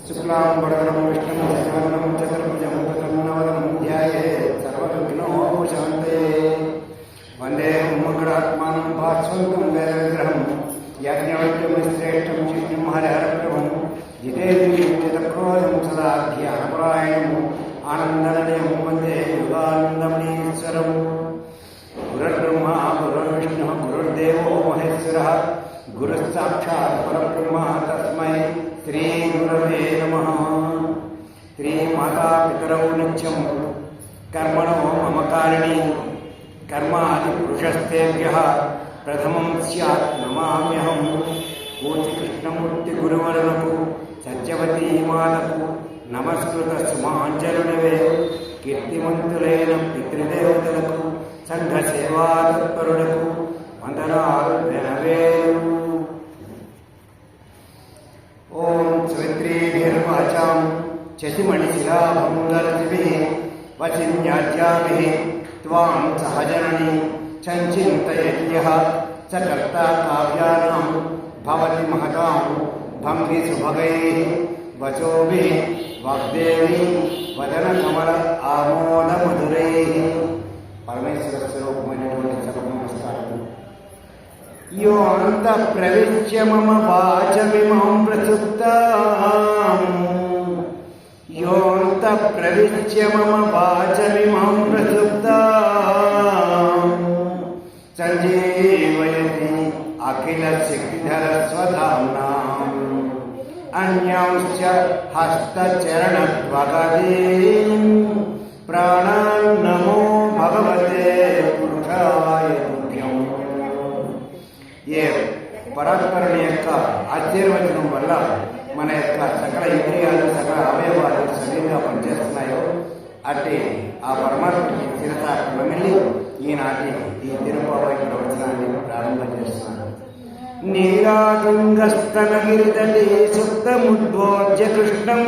శుక్లాంబరధరం విష్ణుం శశివర్ణం చతుర్భుజం ప్రసన్నవదనం ధ్యాయేత్ సర్వవిఘ్నోపశాంతయే. వందే ముగ్గురాత్మానం భాస్వంతం వేదవిగ్రహం యజ్ఞవైద్యశ్రేష్టం శిష్ణుం హరిహరప్రభం జితేంద్రియుక్తితక్రోధం సదా ధ్యానపరాయణం ఆనందనయం వందే యుగానందమణీశ్వరం. గురుర్బ్రహ్మ గురుర్విష్ణుః గురుర్దేవో మహేశ్వరः గురుస్సాక్షాత్ పరబ్రహ్మ తస్మై శ్రీ గురవే నమః. శ్రీమాతాపితరౌ నిత్యం కర్మణో మమ కారిణి కర్మాది పురుషస్తేభ్యః ప్రథమం స్యాత్ నమామ్యహం. పూజ్య కృష్ణమూర్తి గురువరులకు సత్యవతీ మాతకు నమస్కృత సుమాంజలునివే. కీర్తిమంతులైన పితృదేవతలకు సంఘ సేవాతత్పరులకు వందనాలు నెరవేరు. ఓం సవిత్రీభిర్వాచాం శశిమణిశిలాభంగరతిభిః వసిన్యాజ్యాభిః త్వాం సహజనని సంచింతయత్యః స కర్తా కావ్యానాం భవతి మహతాం భంగి సుభగైః వచోభిః వాగ్దేవీ వదనకమల ఆమోదమధురైః. పరమేశ్వర స్వరూపమైనటువంటి సర్వ నమస్కారం. యో అంత ప్రవిశ్య మమ వాచమిమాం ప్రసుప్తాం యో అంత ప్రవిశ్య మమ వాచమిమాం ప్రసుప్తాం సంజీవయతి అఖిల శక్తిధర స్వధామ్నాం అన్యాంశ్చ హస్తచరణద్వగదీం ప్రాణాన్ నమో భగవతే పురుషాయ తుభ్యం. ఏ పరాత్పరుని యొక్క ఆశీర్వచనం వల్ల మన యొక్క సకల ఇంద్రియాలు సకల అవయవాలు సరిగ్గా పనిచేస్తున్నాయో అట్టి ఆ పరమాత్మకి శిరస ప్రణమిల్లి ఈనాటి ఈ తిరుపావళి ప్రవచనాన్ని ప్రారంభం చేస్తున్నాను. నీరాతుంగస్తనగిరితటే సుప్తముద్వోజ్య కృష్ణం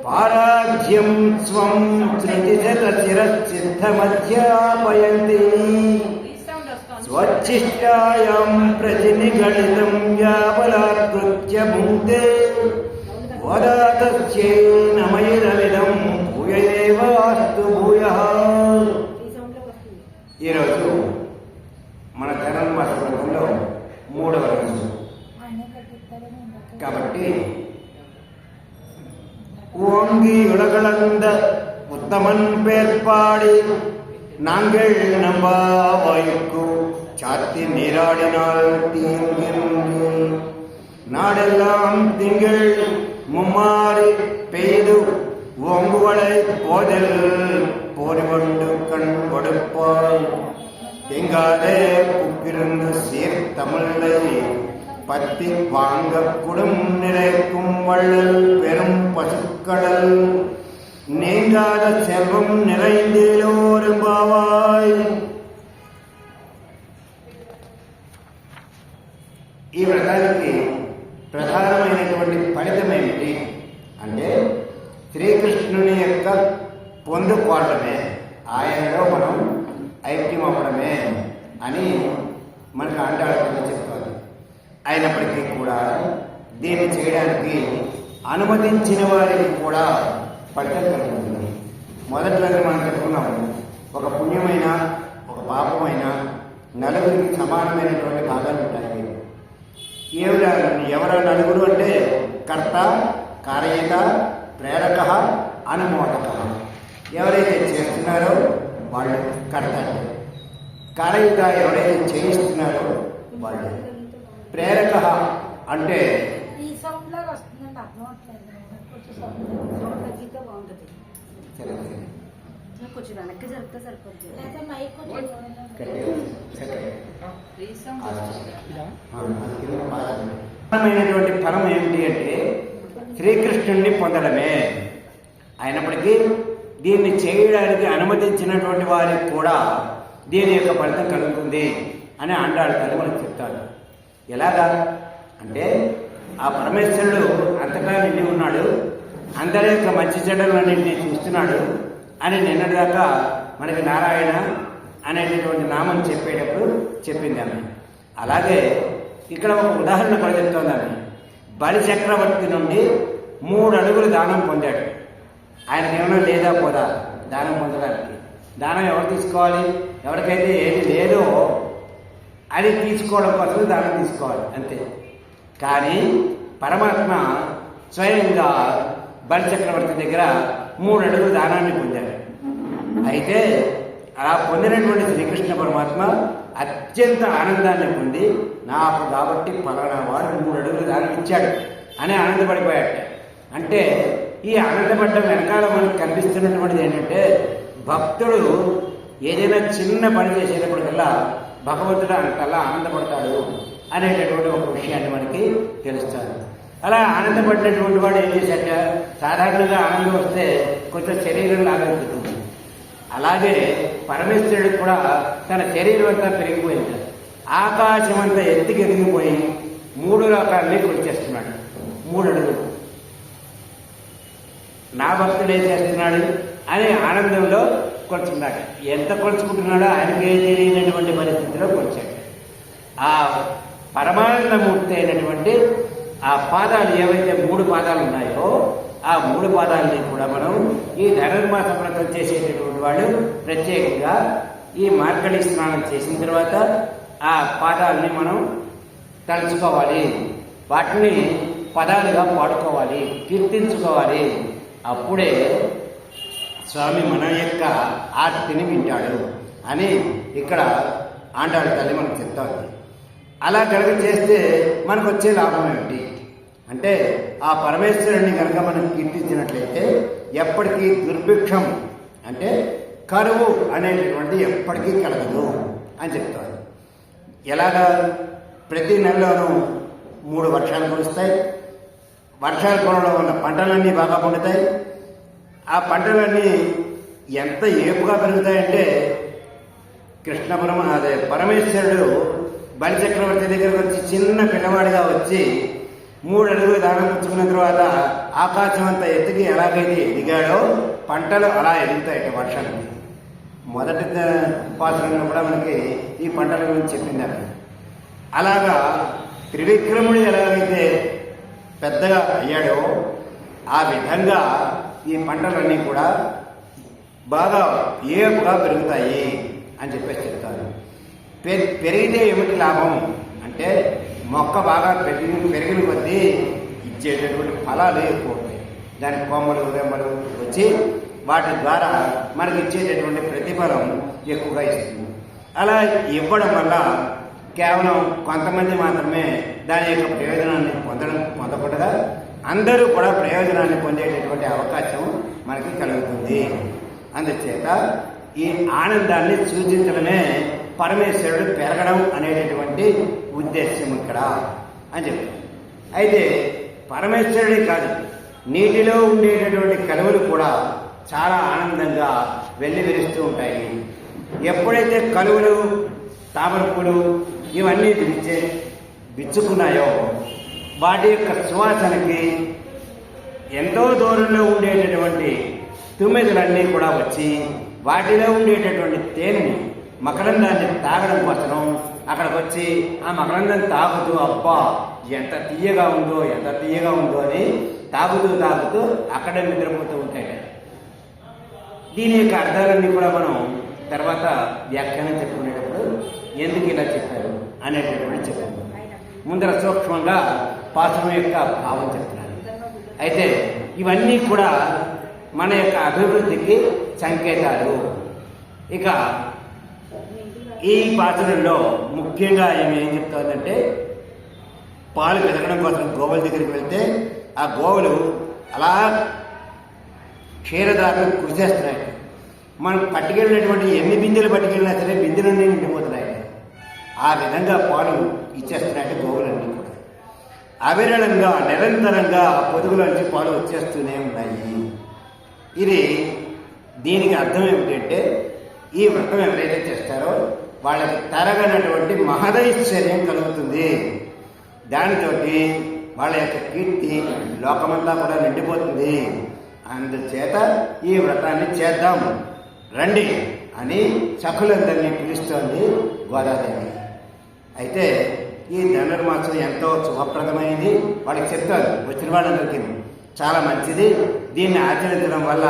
పారాధ్యం స్వం త్రిజత శిరసిద్ధమధ్యాపయంతి స్వచ్ఛిష్టాయాం ప్రతినిగళితం యాబలాత్కృత్య భుంక్తే వదాతస్యై నమైరమిదం భూయేవాస్తు భూయః. ఈరోజు మన ధనుర్మాస వ్రతంలో 3వ రోజు కాబట్టి ஓங்கி உலகளந்த உத்தமன் பேர்பாடி நாங்கள் நம்பாவாய்க்கு சாத்தி நீராடினால் தீங்கின்று நாடெல்லாம் திங்கள் மும்மாறி பெய்து ஓங்குவளை போதல் போரிவண்டு கண் கொடுப்பாள் எங்காதே புக்கிருந்து சீர்த்தமிழை பத்தி வாங்க குடும் நிறைக்கும் வள்ளல் பெரும் பசுக்கடல் நீங்காத செல்வம் நிறைந்தேலோரும்பாவாய். ఈ వ్రతానికి ప్రధానమైనటువంటి ఫలితం ఏమిటి అంటే శ్రీకృష్ణుని యొక్క పొందుకోవడమే, ఆయనలో మనం ఐక్యం అవ్వడమే అని మనకు అంటాడు చెప్తారు. అయినప్పటికీ కూడా దీన్ని చేయడానికి అనుమతించిన వారికి కూడా ఫలితం కలుగుతుంది. మొదట్లోనే మనం చెప్పుకున్నాము, ఒక పుణ్యమైన ఒక పాపమైన నలుగురికి సమానమైనటువంటి భాగాలు ఉంటాయి. ఎవరు నలుగురు అంటే కర్త, కారయత, ప్రేరక, అనుమోదక. ఎవరైతే చేస్తున్నారో వాళ్ళు కర్త, కారయత ఎవరైతే చేయిస్తున్నారో వాళ్ళు, ప్రేరక అంటే కొంచెం వెనక్కి జరిపితే సరిపోతుంది. ఫలం ఏమిటి అంటే శ్రీకృష్ణుణ్ణి పొందడమే. అయినప్పటికీ దీన్ని చేయడానికి అనుమతించినటువంటి వారికి కూడా దీని యొక్క ఫలితం కలుగుతుంది అని అంటాడు. మనకు చెప్తాడు. ఎలాగా అంటే ఆ పరమేశ్వరుడు అంతటా నిండి ఉన్నాడు, అందరి యొక్క మంచి చెడ్డలన్నింటినీ చూస్తున్నాడు అని నిన్నటిదాకా మనకి నారాయణ అనేటటువంటి నామం చెప్పేటప్పుడు చెప్పింది ఆమె. అలాగే ఇక్కడ ఒక ఉదాహరణ కూడా చెప్తోంది ఆమె. బలి చక్రవర్తి నుండి 3 అడుగులు దానం పొందాడు. ఆయనకి ఏమైనా లేదా పోదా దానం పొందడానికి? దానం ఎవరు తీసుకోవాలి? ఎవరికైతే ఏది లేదో అది తీసుకోవడం కోసం దానం తీసుకోవాలి, అంతే. కానీ పరమాత్మ స్వయంగా బలి చక్రవర్తి దగ్గర 3 అడుగులు దానాన్ని పొందాడు. అయితే అలా పొందినటువంటి శ్రీకృష్ణ పరమాత్మ అత్యంత ఆనందాన్ని పొంది, నాకు కాబట్టి పలానా వాడు 3 అడుగులు దానం ఇచ్చాడు అని ఆనందపడిపోయాడు. అంటే ఈ ఆనందపడ్డం వెనకాల మనకు కనిపిస్తున్నటువంటిది ఏంటంటే, భక్తుడు ఏదైనా చిన్న పని చేసేటప్పటికల్లా భగవంతుడు అంతలా ఆనందపడతాడు అనేటటువంటి ఒక విషయాన్ని మనకి తెలుస్తుంది. అలా ఆనందపడినటువంటి వాడు ఏం చేశాక, సాధారణంగా ఆనందం వస్తే కొంచెం శరీరం లాగలుగుతుంది. అలాగే పరమేశ్వరుడికి కూడా తన శరీరం అంతా పెరిగిపోయింది. ఆకాశం అంతా ఎత్తికి ఎదిగిపోయి 3 లోకాలని కొలిచేస్తున్నాడు. 3 అడుగులు. నా భక్తుడు ఏం చేస్తున్నాడు అనే ఆనందంలో కొలుచుకున్నాడు. ఎంత కొలుచుకుంటున్నాడో ఆయనకే తెలియనటువంటి పరిస్థితిలో కొలిచాడు. ఆ పరమానందమూర్తి అయినటువంటి ఆ పాదాలు ఏవైతే 3 పాదాలు ఉన్నాయో ఆ 3 పాదాలని కూడా మనం ఈ ధనుర్మాస వ్రతం చేసేటటువంటి వాళ్ళు ప్రత్యేకంగా ఈ మార్గళి స్నానం చేసిన తర్వాత ఆ పాదాలని మనం తలుచుకోవాలి, వాటిని పదాలుగా పాడుకోవాలి, కీర్తించుకోవాలి. అప్పుడే స్వామి మన యొక్క ఆర్తిని వింటాడు అని ఇక్కడ ఆండాళ్ళ తల్లి మనకు చెప్తాడు. అలా కనుక చేస్తే మనకు వచ్చే లాభం ఏమిటి అంటే, ఆ పరమేశ్వరుడిని కనుక మనం కీర్తించినట్లయితే ఎప్పటికీ దుర్భిక్షం అంటే కరువు అనేటటువంటి ఎప్పటికీ కలగదు అని చెప్తాడు. ఎలాగా? ప్రతి నెలలోనూ 3 వర్షాలు కురుస్తాయి. వర్షాల కొనలో ఉన్న పంటలన్నీ బాగా పండుతాయి. ఆ పంటలన్నీ ఎంత ఏపుగా పెరుగుతాయంటే, పరమేశ్వరుడు బలి చక్రవర్తి దగ్గరకు వచ్చి చిన్న పిల్లవాడిగా వచ్చి 3 అడుగులు దానం పుచ్చుకున్న తర్వాత ఆకాశం అంతా ఎత్తుకి ఎలాగైతే ఎదిగాడో పంటలు అలా ఎదుగుతాయట వర్షానికి. మొదటి పాత్రలో కూడా మనకి ఈ పంటల గురించి చెప్పింది. అలాగా త్రివిక్రముడు ఎలాగైతే పెద్దగా అయ్యాడో ఆ విధంగా ఈ పంటలన్నీ కూడా బాగా ఏపుగా పెరుగుతాయి అని చెప్పేసి చెప్తారు. పెరిగితే ఏమిటి లాభం అంటే, మొక్క బాగా పెరిగిన కొద్దీ ఇచ్చేటటువంటి ఫలాలు ఎక్కువ ఉంటాయి. దానికి కొమ్మలు రెమ్మలు వచ్చి వాటి ద్వారా మనకి ఇచ్చేటటువంటి ప్రతిఫలం ఎక్కువగా ఇస్తుంది. అలా ఇవ్వడం వల్ల కేవలం కొంతమంది మాత్రమే దాని యొక్క ప్రయోజనాన్ని పొందకుండా అందరూ కూడా ప్రయోజనాన్ని పొందేటటువంటి అవకాశం మనకి కలుగుతుంది. అందుచేత ఈ ఆనందాన్ని సూచించడమే పరమేశ్వరుడు పెరగడం అనేటటువంటి ఉద్దేశ్యం ఇక్కడ అని చెప్తారు. అయితే పరమేశ్వరుడే కాదు, నీటిలో ఉండేటటువంటి కలువలు కూడా చాలా ఆనందంగా వెల్లివిరుస్తూ ఉంటాయి. ఎప్పుడైతే కలువలు తామరపులు ఇవన్నీ విచ్చుకున్నాయో వాటి యొక్క సువాసనకి ఎంతో దూరంలో ఉండేటటువంటి తుమ్మెదలన్నీ కూడా వచ్చి వాటిలో ఉండేటటువంటి తేనెని మకరందాన్ని తాగడం కోసం అక్కడికి వచ్చి ఆ మకరందం తాగుతూ, అబ్బా ఎంత తీయగా ఉందో అని తాగుతూ అక్కడే నిద్రపోతూ ఉంటాయి. దీని యొక్క అర్థాలన్నీ కూడా మనం తర్వాత వ్యాఖ్యానం చెప్పుకునేటప్పుడు ఎందుకు ఇలా చెప్పారు అనేటటువంటి చెప్పారు. ముందర సూక్ష్మంగా పాత్రం యొక్క భావం చెప్తున్నారు. అయితే ఇవన్నీ కూడా మన యొక్క అభివృద్ధికి సంకేతాలు. ఇక ఈ పాత్రల్లో ముఖ్యంగా ఏం చెప్తుందంటే, పాలు వెతకడం కోసం గోవుల దగ్గరికి వెళ్తే ఆ గోవులు అలా క్షీరదారులు కృషిస్తున్నాయి. మనం పట్టుకెళ్ళినటువంటి ఎన్ని బిందెలు పట్టుకెళ్ళినా సరే బిందెలన్నీ నిండిపోతున్నాయి. ఆ విధంగా పాలు ఇచ్చేస్తున్నాయి గోవులన్నీ కూడా. అవిరళంగా నిరంతరంగా పొదుగులోంచి పాలు వచ్చేస్తూనే ఉన్నాయి. దీనికి అర్థం ఏమిటంటే, ఈ వ్రతం ఎవరైతే చేస్తారో వాళ్ళకి తరగనటువంటి మహదైశ్వర్యం కలుగుతుంది. దానితో వాళ్ళ యొక్క కీర్తి లోకమంతా కూడా నిండిపోతుంది. అందుచేత ఈ వ్రతాన్ని చేద్దాం రండి అని సఖులందరినీ పిలుస్తోంది గోదాదేవి. అయితే ఈ ధనుర్మాసం ఎంతో శుభప్రదమైనది. వాళ్ళకి చెప్తారు, వచ్చిన వాళ్ళందరికీ చాలా మంచిది. దీన్ని ఆచరించడం వల్ల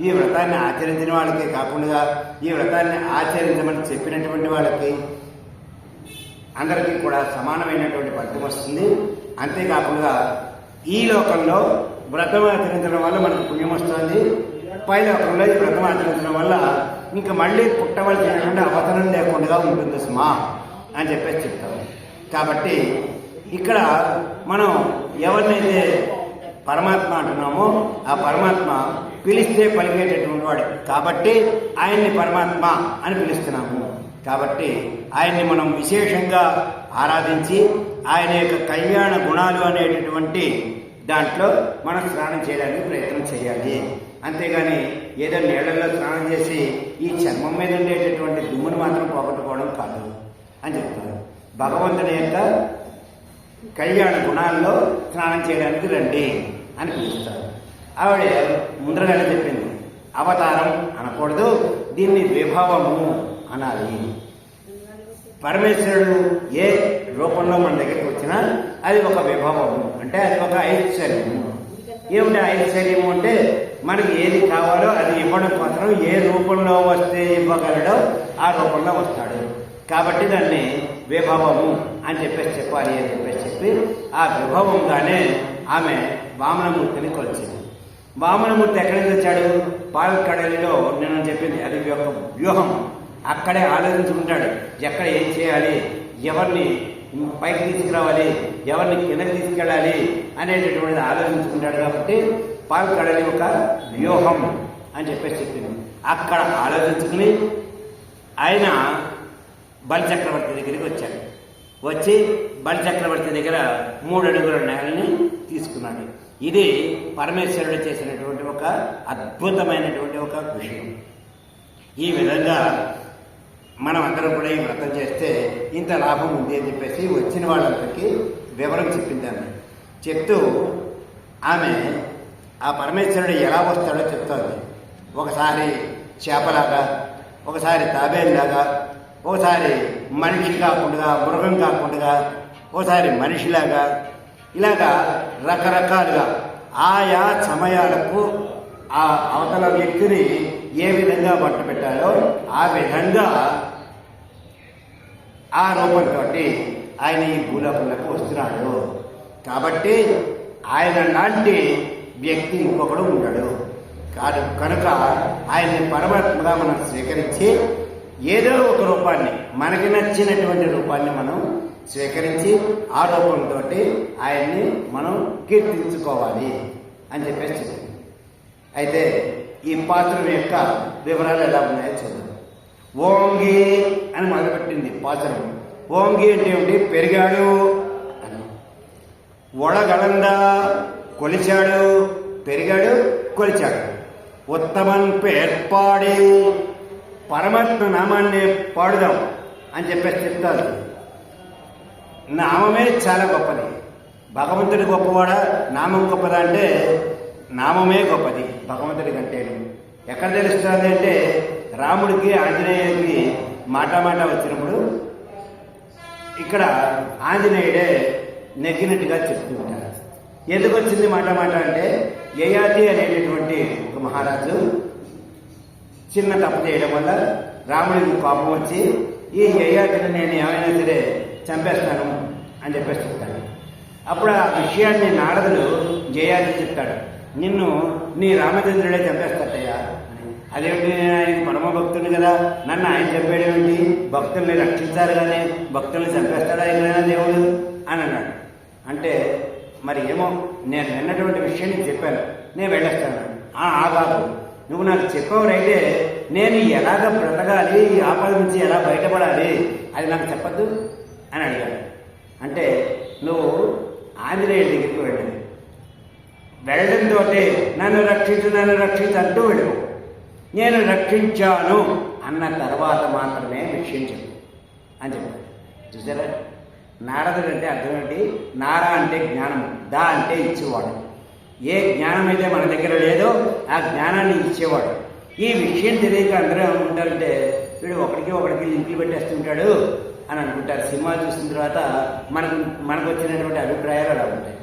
ఈ వ్రతాన్ని ఆచరించిన వాళ్ళకే కాకుండా ఈ వ్రతాన్ని ఆచరించమని చెప్పినటువంటి వాళ్ళకి అందరికీ కూడా సమానమైనటువంటి ఫలితం వస్తుంది. అంతేకాకుండా ఈ లోకంలో వ్రతం ఆచరించడం వల్ల మనకు పుణ్యం వస్తుంది. పై లోకంలో ఈ వ్రతం ఆచరించడం వల్ల ఇంకా మళ్ళీ పుట్టవలసినటువంటి అవసరం లేకుండా ఉంటుంది సుమా అని చెప్పేసి చెప్తాము. కాబట్టి ఇక్కడ మనం ఎవరినైతే పరమాత్మ అంటున్నామో ఆ పరమాత్మ పిలిస్తే పలికేటటువంటి వాడు కాబట్టి ఆయన్ని పరమాత్మ అని పిలుస్తున్నాము. కాబట్టి ఆయన్ని మనం విశేషంగా ఆరాధించి ఆయన యొక్క కళ్యాణ గుణాలు అనేటటువంటి దాంట్లో మనం స్నానం చేయడానికి ప్రయత్నం చేయాలి. అంతేగాని ఏదో నీళ్ళల్లో స్నానం చేసి ఈ చర్మం మీద ఉండేటటువంటి దుమ్మును మాత్రం పోగొట్టుకోవడం కాదు అని చెప్తున్నారు. భగవంతుని యొక్క కళ్యాణ గుణాల్లో స్నానం చేయడానికి రండి అని పిలుస్తారు. ఆవిడ ముందరగానే చెప్పింది, అవతారం అనకూడదు, దీన్ని విభవము అనాలి. పరమేశ్వరుడు ఏ రూపంలో మన దగ్గరికి వచ్చినా అది ఒక విభవము, అంటే అది ఒక ఐశ్వర్యము. ఏమిటి ఐశ్వర్యము అంటే మనకి ఏది కావాలో అది ఇవ్వడం కోసం ఏ రూపంలో వస్తే ఇవ్వగలడో ఆ రూపంలో వస్తాడు. కాబట్టి దాన్ని విభవము అని చెప్పాలి అని చెప్పి ఆ విభవంగానే ఆమె వామనమూర్తిని కొలిచింది. వామనమూర్తి ఎక్కడి నుంచి వచ్చాడు? పాలకడలిలో నేను చెప్పింది అది ఒక వ్యూహం. అక్కడే ఆలోచించుకుంటాడు ఎక్కడ ఏం చేయాలి, ఎవరిని పైకి తీసుకురావాలి, ఎవరిని కిందకి తీసుకెళ్ళాలి అనేటటువంటిది ఆలోచించుకుంటాడు. కాబట్టి పాలకడలి ఒక వ్యూహం అని చెప్పింది. అక్కడ ఆలోచించుకుని ఆయన బలిచక్రవర్తి దగ్గరికి వచ్చాడు. వచ్చి బలిచక్రవర్తి దగ్గర 3 అడుగుల నేలని తీసుకున్నాడు. ఇది పరమేశ్వరుడు చేసినటువంటి ఒక అద్భుతమైనటువంటి ఒక విషయం. ఈ విధంగా మనం అందరం కూడా ఈ వ్రతం చేస్తే ఇంత లాభం ఉంది అని చెప్పేసి వచ్చిన వాళ్ళందరికీ వివరం చెప్పిందాన్ని. చెప్తూ ఆమె ఆ పరమేశ్వరుడు ఎలా వస్తాడో చెప్తుంది. ఒకసారి చేపలాగా, ఒకసారి తాబేలాగా, ఒకసారి మనిషి కాకుండా మృగం కాకుండా, ఒకసారి మనిషిలాగా, ఇలాగా రకరకాలుగా ఆయా సమయాలకు ఆ అవతల వ్యక్తిని ఏ విధంగా పట్టు పెట్టాలో ఆ విధంగా ఆ రూపంతో ఆయన ఈ భూలోకంలోకి వస్తున్నాడు. కాబట్టి ఆయన లాంటి వ్యక్తి ఇంకొకడు ఉండడు కాదు. కనుక ఆయన్ని పరమాత్మగా మనం స్వీకరించి ఏదో ఒక రూపాన్ని, మనకి నచ్చినటువంటి రూపాన్ని మనం స్వీకరించి ఆ రూపంతో ఆయన్ని మనం కీర్తించుకోవాలి అని చెప్పేసి చెప్పింది. అయితే ఈ పాత్ర యొక్క వివరాలు ఎలా ఉన్నాయో చూద్దాం. ఓంగి అని మొదలుపెట్టింది పాత్రం. ఓంగి అంటే ఏమిటి? పెరిగాడు అని. ఒడగలందా కొలిచాడు, పెరిగాడు, కొలిచాడు. ఉత్తమన్ పేర్పాడి, పరమాత్మ నామాన్ని పాడుదాం అని చెప్పేసి చెప్తారు. నామమే చాలా గొప్పది. భగవంతుడి గొప్పవాడా, నామం గొప్పదా అంటే నామమే గొప్పది భగవంతుడి కంటే. ఎక్కడ తెలుస్తుంది అంటే రాముడికి ఆంజనేయుడికి మాట వచ్చినప్పుడు ఇక్కడ ఆంజనేయుడే నెగ్గినట్టుగా చెప్తూ ఉంటారు. ఎందుకు వచ్చింది మాట అంటే యయాతి అనేటటువంటి ఒక మహారాజు చిన్న తప్పు చేయడం వల్ల రాముడికి కోపం వచ్చి ఈ యయాతిని నేను ఏమైనా సరే చంపేస్తాను అని చెప్పేసి చెప్తాడు. అప్పుడు ఆ విషయాన్ని నారదుడు జయాతి చెప్తాడు, నిన్ను నీ రామచంద్రుడే చంపేస్తాడయ్యా. అదేమిటి, నేను ఆయన పరమ భక్తుడు కదా, నన్ను ఆయన చంపేయడమేంటి, భక్తుల్ని రక్షించాలి కానీ భక్తుల్ని చంపేస్తాడా ఆయన దేవుడు అని అన్నాడు. అంటే మరి ఏమో, నేను విన్నటువంటి విషయం నీకు చెప్పాను, నేను వెళ్ళేస్తాను. బాబు నువ్వు నాకు చెప్పేవారైతే నేను ఎలాగ బ్రతకాలి, ఈ ఆపద నుంచి ఎలా బయటపడాలి అది నాకు చెప్పద్దు అని అడిగాడు. అంటే నువ్వు ఆంజనేయుడి దగ్గరికి వెళ్ళాలి, వెళ్ళడంతో నన్ను రక్షించు అంటూ వెళ్ళు. నేను రక్షించాను అన్న తర్వాత మాత్రమే విషయం చెప్పు అని చెప్పాడు. చూసారా, నారదుడు అంటే అర్థం ఏంటి? నారా అంటే జ్ఞానము, దా అంటే ఇచ్చేవాడు. ఏ జ్ఞానం అయితే మన దగ్గర లేదో ఆ జ్ఞానాన్ని ఇచ్చేవాడు. ఈ విషయం తెలియక అందరూ ఏమనుకుంటారంటే వీడు ఒకడికి లింకులు పెట్టేస్తుంటాడు అని అనుకుంటారు. సినిమా చూసిన తర్వాత మనకు వచ్చినటువంటి అభిప్రాయాలు అలా ఉంటాయి.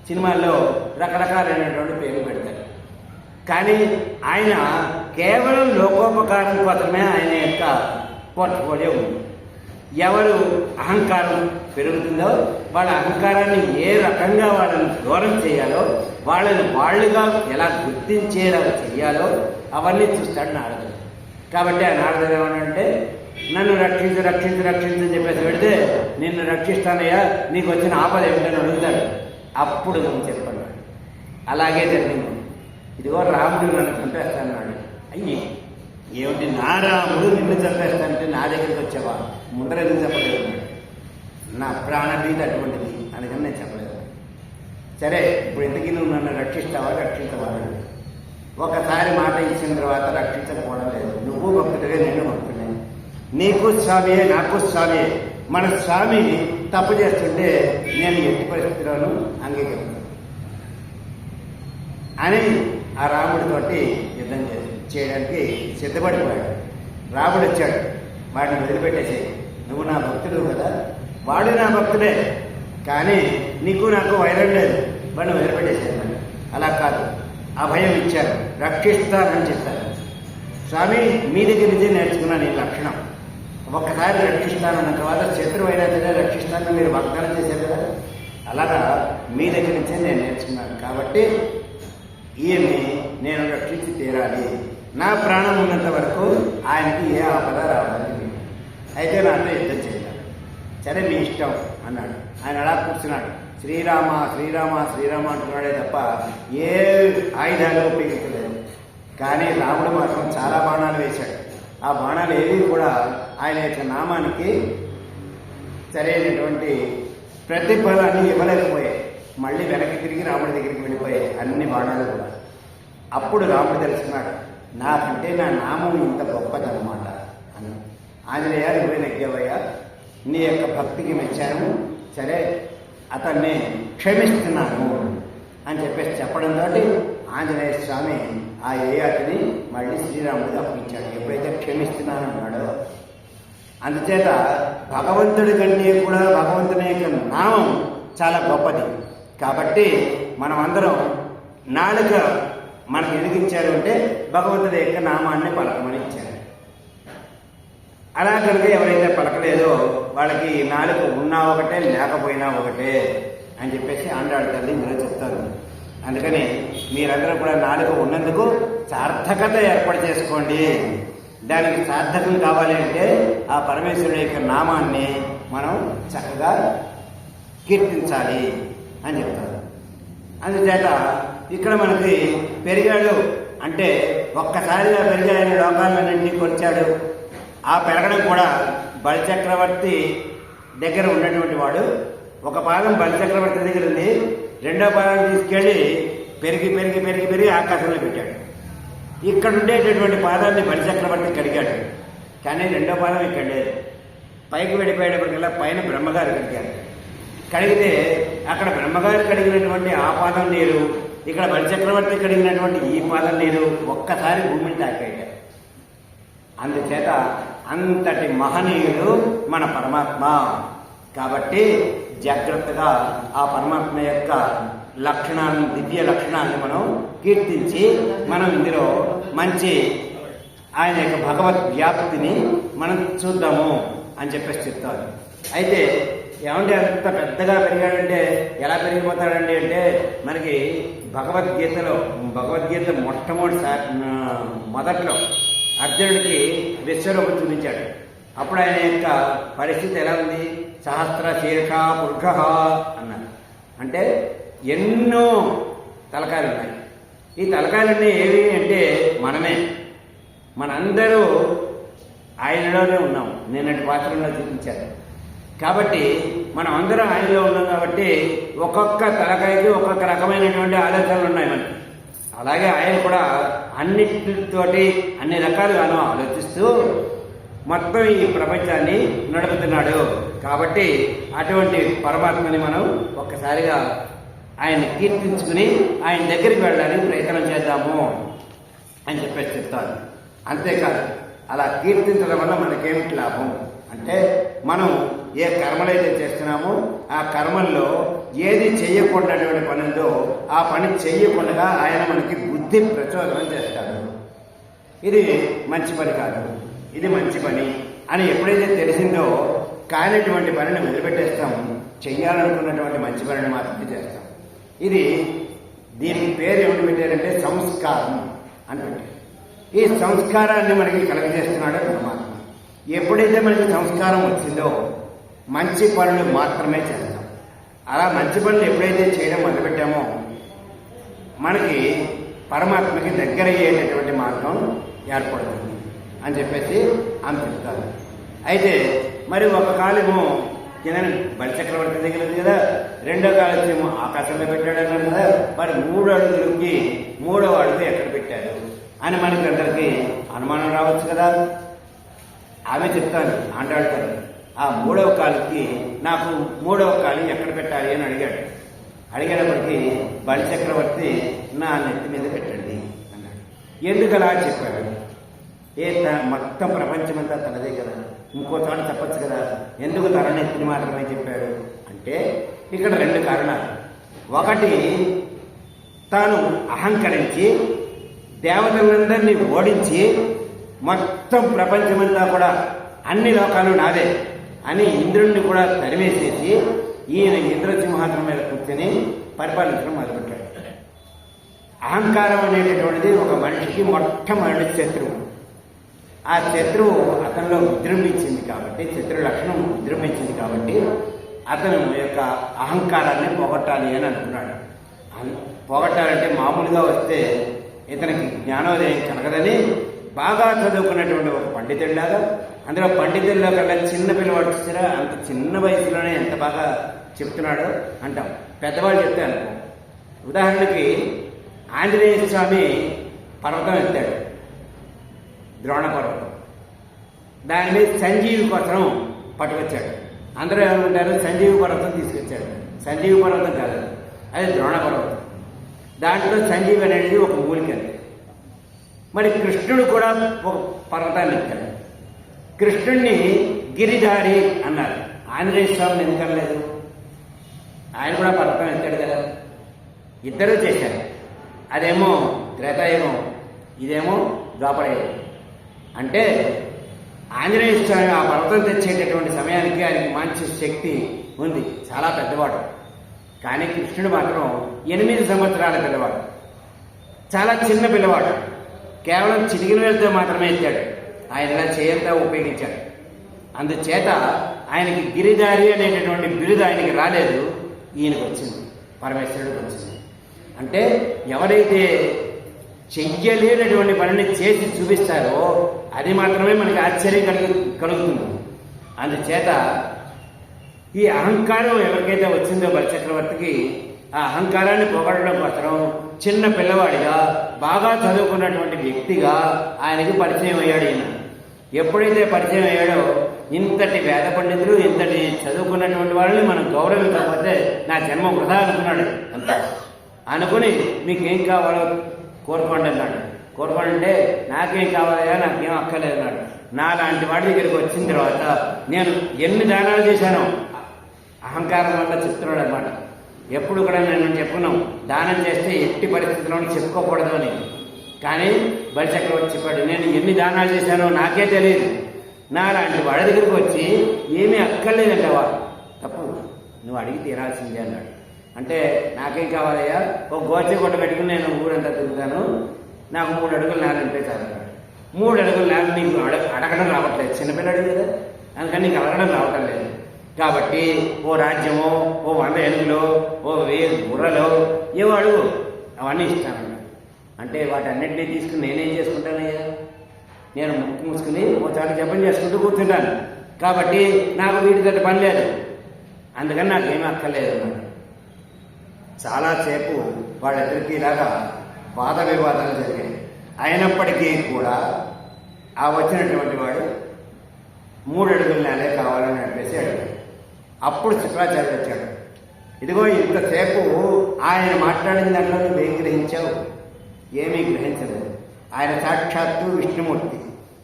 సినిమాల్లో రకరకాలైనటువంటి పేర్లు పెడతారు. కానీ ఆయన కేవలం లోకోపకారం కోసమే ఆయన యొక్క పోర్ట్ఫోలియో ఉంది. ఎవరు అహంకారం పెరుగుతుందో వాళ్ళ అహంకారాన్ని ఏ రకంగా వాళ్ళని దూరం చేయాలో, వాళ్ళని వాళ్ళుగా ఎలా గుర్తించేలా చేయాలో అవన్నీ చూస్తాడు నారదుడు. కాబట్టి ఆ నారదుడు ఏమనంటే, నన్ను రక్షించు రక్షించు రక్షించు అని చెప్పేసి పెడితే, నిన్ను రక్షిస్తానయ్యా, నీకు వచ్చిన ఆపద ఏమిటని అడుగుతాడు. అప్పుడు నువ్వు చెప్పాడు. అలాగే జరిగింది. ఇదిగో రాముడు నన్ను చంపేస్తానన్నాడు. అయ్యి ఏమిటి, నా రాముడు నిన్ను చంపేస్తానంటే నా దగ్గరికి వచ్చావా, ముందర ఎందుకు చెప్పలేదు? నా ప్రాణభీతి అటువంటిది అందుకని నేను చెప్పలేదు. సరే, ఇప్పుడు ఇంతకీ నువ్వు నన్ను రక్షిస్తావా రక్షించవా? ఒకసారి మాట ఇచ్చిన తర్వాత రక్షించకపోవడం లేదు. నువ్వు భక్తుడిగా, నేను భక్తుడే, నీకు స్వామియే నాకు స్వామియే. మన స్వామి తప్పు చేస్తుంటే నేను ఎట్టి పరిస్థితుల్లోనూ అంగీకరిస్తాను అని ఆ రాముడితోటి యుద్ధం చేయడానికి సిద్ధపడిపోయాడు. రాముడు వచ్చాడు, వాడిని వదిలిపెట్టేసి, నువ్వు నా భక్తుడు కదా, వాడు నా భక్తుడే, కానీ నీకు నాకు వైరం లేదు, వాడిని వదిలిపెట్టేసేయాలి. అలా కాదు, అభయం ఇచ్చారు, రక్షిస్తానని చెప్పారు. స్వామి మీ దగ్గర నుంచే నేర్చుకున్నాను ఈ లక్షణం. ఒక్కసారి రక్షిస్తానన్న తర్వాత శత్రువు అయినా సరే రక్షిస్తానని మీరు వాగ్దానం చేశారు కదా, అలాగా మీ దగ్గర నుంచే నేను నేర్చుకున్నాను. కాబట్టి ఈయన్ని నేను రక్షించి తీరాలి. నా ప్రాణం ఉన్నంత వరకు ఆయనకి ఏ ఆపద రావాలి. అయితే నాతో యుద్ధం చేయాలి. సరే మీ ఇష్టం అన్నాడు. ఆయన అలా కూర్చున్నాడు. శ్రీరామ శ్రీరామ శ్రీరామ అంటున్నాడే తప్ప ఏ ఆయుధాలు ఉపయోగించలేదు. కానీ రాముడు మాత్రం చాలా బాణాలు వేశాడు. ఆ బాణాలు ఏవి కూడా ఆయన యొక్క నామానికి సరైనటువంటి ప్రతిఫలాన్ని ఇవ్వలేకపోయాయి. మళ్ళీ వెనక్కి తిరిగి రాముడి దగ్గరికి వెళ్ళిపోయాయి అన్ని బాణాలు కూడా. అప్పుడు రాముడు తెలుసుకున్నాడు, నాకంటే నా నామం ఇంత గొప్పదన్నమాట అని. ఆంజనేయ, నువ్వే నెగ్గావయ్యా, నీ యొక్క భక్తికి మెచ్చాను, సరే అతన్ని క్షమిస్తున్నాను అని చెప్పేసి చెప్పడంతో ఆంజనేయ స్వామి ఆ ఏయాటిని మళ్ళీ శ్రీరాముడికి అప్పగించాడు. ఎప్పుడైతే క్షమిస్తున్నాను అన్నాడో, అందుచేత భగవంతుడి కంటే కూడా భగవంతుని యొక్క నామం చాలా గొప్పది. కాబట్టి మనం అందరం నాలుక మనకు ఎదిగించారు అంటే భగవంతుడి యొక్క నామాన్ని పలకమని ఇచ్చారు. అలా కనుక ఎవరైతే పలకలేదో వాళ్ళకి నాలుక ఉన్నా ఒకటే లేకపోయినా ఒకటే అని చెప్పేసి ఆండాళ్ళ తల్లి ఇందులో చెప్తారు. అందుకని మీరందరూ కూడా నాలుక ఉన్నందుకు సార్థకత ఏర్పాటు చేసుకోండి. దానికి సార్థకం కావాలి అంటే ఆ పరమేశ్వరుడి యొక్క నామాన్ని మనం చక్కగా కీర్తించాలి అని చెప్తారు. అందుచేత ఇక్కడ మనకి పెరిగాడు అంటే ఒక్కసారిగా పెరిగి ఆయన లోకాలన్నింటినీ కొలిచాడు. ఆ పెరగడం కూడా బలిచక్రవర్తి దగ్గర ఉన్నటువంటి వాడు. ఒక పాదం బలిచక్రవర్తి దగ్గర ఉంది, రెండో పాదం తీసుకెళ్ళి పెరిగి పెరిగి పెరిగి పెరిగి ఆకాశంలో పెట్టాడు. ఇక్కడ ఉండేటటువంటి పాదాన్ని బలిచక్రవర్తి కడిగాడు, కానీ రెండో పాదం ఇక్కడ లేదు. పైకి వెళ్ళిపోయేటప్పటికల్లా పైన బ్రహ్మగారు కడిగారు. కడిగితే అక్కడ బ్రహ్మగారు కడిగినటువంటి ఆ పాదం నీరు, ఇక్కడ బలిచక్రవర్తి కడిగినటువంటి ఈ పాదం నీరు ఒక్కసారి భూమిని తాకాయి. అందుచేత అంతటి మహనీయుడు మన పరమాత్మ. కాబట్టి జాగ్రత్తగా ఆ పరమాత్మ యొక్క లక్షణాలను, దివ్య లక్షణాలను మనం కీర్తించి మనం ఇందులో మంచి ఆయన యొక్క భగవద్ వ్యాప్తిని మనం చూద్దాము అని చెప్పేసి చెప్తారు. అయితే ఏమంటే అంత పెద్దగా పెరిగాడంటే ఎలా పెరిగిపోతాడండి అంటే, మనకి భగవద్గీత మొదట్లో అర్జునుడికి విశ్వరూపం చూపించాడు. అప్పుడు ఆయన యొక్క పరిస్థితి ఎలా ఉంది? సహస్ర శీర్ష పురుష అన్నారు. అంటే ఎన్నో తలకాయలు ఉన్నాయి. ఈ తలకాయలన్నీ ఏవి అంటే మనమే, మనందరూ ఆయనలోనే ఉన్నాం. నిన్నటి పాత్రలో చూపించారు. కాబట్టి మనం అందరం ఆయనలో ఉన్నాం. కాబట్టి ఒక్కొక్క తలకాయకి ఒక్కొక్క రకమైనటువంటి ఆలోచనలు ఉన్నాయి మనకి. అలాగే ఆయన కూడా అన్నిటితోటి అన్ని రకాలుగాను ఆలోచిస్తూ మొత్తం ఈ ప్రపంచాన్ని నడుపుతున్నాడు. కాబట్టి అటువంటి పరమాత్మని మనం ఒక్కసారిగా ఆయన్ని కీర్తించుకుని ఆయన దగ్గరికి వెళ్ళడానికి ప్రయత్నం చేద్దాము అని చెప్పేసి చెప్తారు. అంతేకాదు అలా కీర్తించడం వల్ల మనకేమిటి లాభం అంటే మనం ఏ కర్మలైతే చేస్తున్నామో ఆ కర్మల్లో ఏది చేయకూడనటువంటి పని ఉందో ఆ పని చెయ్యకుండా ఆయన మనకి బుద్ధి ప్రచోదనం చేస్తాడు. ఇది మంచి పని కాదు, ఇది మంచి పని అని ఎప్పుడైతే తెలిసిందో కానిటువంటి పనిని వదిలిపెట్టేస్తాం, చెయ్యాలనుకున్నటువంటి మంచి పనిని మాత్రమే చేస్తాం. ఇది దీనికి పేరు ఏమిటి పెట్టారంటే సంస్కారం అని పెట్టారు. ఈ సంస్కారాన్ని మనకి కలగజేస్తున్నాడు పరమాత్మ. ఎప్పుడైతే మనకి సంస్కారం వచ్చిందో మంచి పనులు మాత్రమే చేస్తాం. అలా మంచి పనులు ఎప్పుడైతే చేయడం మొదలుపెట్టామో మనకి పరమాత్మకి దగ్గర అయ్యేటటువంటి మార్గం ఏర్పడుతుంది అని చెప్పేసి ఆమె చెప్తారు. అయితే మరి ఒక కాలేమో కింద బలిచక్రవర్తి దగ్గర ఉంది కదా, రెండో కాలేమో ఆకాశంలో పెట్టాడు అన్నారు కదా, మరి 3 అడుగులకి 3వ అడుగు ఎక్కడ పెట్టారు అని మనకి అందరికీ అనుమానం రావచ్చు కదా. ఆమె చెప్తాను అంటాడుతారు, ఆ 3వ కాలుకి నాకు 3వ కాలు ఎక్కడ పెట్టాలి అని అడిగాడు. అడిగినప్పటికీ బలిచక్రవర్తి నా నెత్తి మీద పెట్టండి అన్నాడు. ఎందుకు అలా చెప్పాడు? మొత్తం ప్రపంచమంతా తనదే కదా, ఇంకో చోట చెప్పచ్చు కదా, ఎందుకు తన నెత్తిని మాత్రమే చెప్పాడు అంటే ఇక్కడ 2 కారణాలు. ఒకటి, తాను అహంకరించి దేవతలందరినీ ఓడించి మొత్తం ప్రపంచమంతా కూడా అన్ని లోకాలు నాదే అని ఇంద్రుడిని కూడా తరిమేసేసి ఈయన ఇంద్రసింహాసనం మీద కూర్చొని పరిపాలించడం మొదలుపెట్టాడు. అహంకారం అనేటటువంటిది ఒక మనిషికి మొట్టమొదటి శత్రువు. ఆ శత్రువు అతనిలో విజృంభించింది కాబట్టి, శత్రు లక్షణం విజృంభించింది కాబట్టి అతను యొక్క అహంకారాన్ని పోగొట్టాలి అని అనుకున్నాడు. పోగొట్టాలంటే మామూలుగా వస్తే ఇతనికి జ్ఞానోదయం కలగదని బాగా చదువుకున్నటువంటి ఒక పండితుడిలాగా, అందులో పండితుల్లో కల్లా చిన్న పిల్లవాడు చూసారా, అంత చిన్న వయసులోనే ఎంత బాగా చెప్తున్నాడో అంటాం. పెద్దవాళ్ళు చెప్తే అనుకో. ఉదాహరణకి ఆంజనేయ స్వామి పర్వతం ఎత్తాడు, ద్రోణ పర్వతం. దాని మీద సంజీవి కోసం పట్టుకొచ్చాడు. అందరూ ఏమంటారు, సంజీవి పర్వతం తీసుకొచ్చాడు. సంజీవి పర్వతం కాదు, అది ద్రోణ పర్వతం. దాంట్లో సంజీవి అనేది ఒక మూలిక. మరి కృష్ణుడు కూడా ఒక పర్వతాన్ని ఎత్తాడు. కృష్ణుడిని గిరిధారి అన్నారు. ఆంజనేయ స్వామిని ఎందుకనలేదు? ఆయన కూడా పర్వతం ఎత్తాడు కదా. ఇద్దరూ చేశారు. అదేమో త్రేతాయుగం, ఇదేమో ద్వాపరయుగం. అంటే ఆంజనేయ స్వామి ఆ పర్వతం తెచ్చేటటువంటి సమయానికి ఆయనకి మంచి శక్తి ఉంది, చాలా పెద్దవాడు. కానీ కృష్ణుడు మాత్రం 8 సంవత్సరాల పిల్లవాడు, చాలా చిన్న పిల్లవాడు. కేవలం చిటికిన వేలతో మాత్రమే ఎత్తాడు. ఆయన ఇలా చేయంతా ఉపయోగించాడు. అందుచేత ఆయనకి గిరిధారి అనేటటువంటి బిరుదు ఆయనకి రాలేదు, ఈయనకు వచ్చింది, పరమేశ్వరుడికి వచ్చింది. అంటే ఎవరైతే చెయ్యలేనటువంటి పనిని చేసి చూపిస్తారో అది మాత్రమే మనకి ఆశ్చర్యం కలుగుతుంది. అందుచేత ఈ అహంకారం ఎవరికైతే వచ్చిందో బలిచక్రవర్తికి, ఆ అహంకారాన్ని పోగొట్టడం కోసం చిన్న పిల్లవాడిగా బాగా చదువుకున్నటువంటి వ్యక్తిగా ఆయనకి పరిచయం అయ్యాడు. ఈయన ఎప్పుడైతే పరిచయం అయ్యాడో, ఇంతటి వేద పండితులు, ఇంతటి చదువుకున్నటువంటి వాళ్ళని మనం గౌరవించకపోతే నా జన్మ వృధా అనుకున్నాడు. అంత అనుకుని మీకేం కావాలో కోరుకోండి అన్నాడు. కోరుకోండి అంటే నాకేం కావాలయా, నాకేం అక్కర్లేదు అన్నాడు. నా లాంటి వాడి దగ్గరికి వచ్చిన తర్వాత నేను ఎన్ని దానాలు చేశానో, అహంకారం వల్ల చెప్తున్నాడు అన్నమాట. ఎప్పుడు కూడా నేను చెప్పుకున్నాం, దానం చేస్తే ఎట్టి పరిస్థితుల్లోనూ చెప్పుకోకూడదు అని. కానీ బలిచక్రవర్తి చెప్పాడు, నేను ఎన్ని దానాలు చేశానో నాకే తెలియదు. నా లాంటి వాడి దగ్గరికి వచ్చి ఏమీ అక్కర్లేదండి, వాడు తప్పు, నువ్వు అడిగి తీరాల్సిందే అన్నాడు. అంటే నాకేం కావాలయ్యా, ఒక గోచె కొట్ట పెట్టుకుని నేను ఊరంతా తిరుగుతాను, నాకు 3 అడుగులు నేల ఉంటే చాలు అన్నాడు. 3 అడుగుల నేల నీకు అడగడం రావట్లేదు, చిన్నపిల్లడు కదా, అందుకని నీకు అడగడం రావటం లేదు. కాబట్టి ఓ రాజ్యమో, ఓ 100 ఏనుగులో, ఓ 1000 బుర్రలో ఏవో అడుగు, అవన్నీ ఇస్తాను. అంటే వాటన్నిటినీ తీసుకుని నేనేం చేసుకుంటానయ్యా, నేను ముక్కు మూసుకుని ఓసారి జపం చేసుకుంటూ కూర్చుంటాను. కాబట్టి నాకు వీటితో పని లేదు, అందుకని నాకేమీ అక్కర్లేదు అన్నాడు. చాలాసేపు వాళ్ళిద్దరికీ ఇలాగా వాద వివాదాలు జరిగాయి. అయినప్పటికీ కూడా ఆ వచ్చినటువంటి వాడు 3 అడుగుల నేలే కావాలని చెప్పేసి అడిగాడు. అప్పుడు శుక్రాచార్యుడు వచ్చాడు. ఇదిగో ఇంతసేపు ఆయన మాట్లాడిన దాంట్లో నువ్వేం గ్రహించావు? ఏమీ గ్రహించలేదు. ఆయన సాక్షాత్తు విష్ణుమూర్తి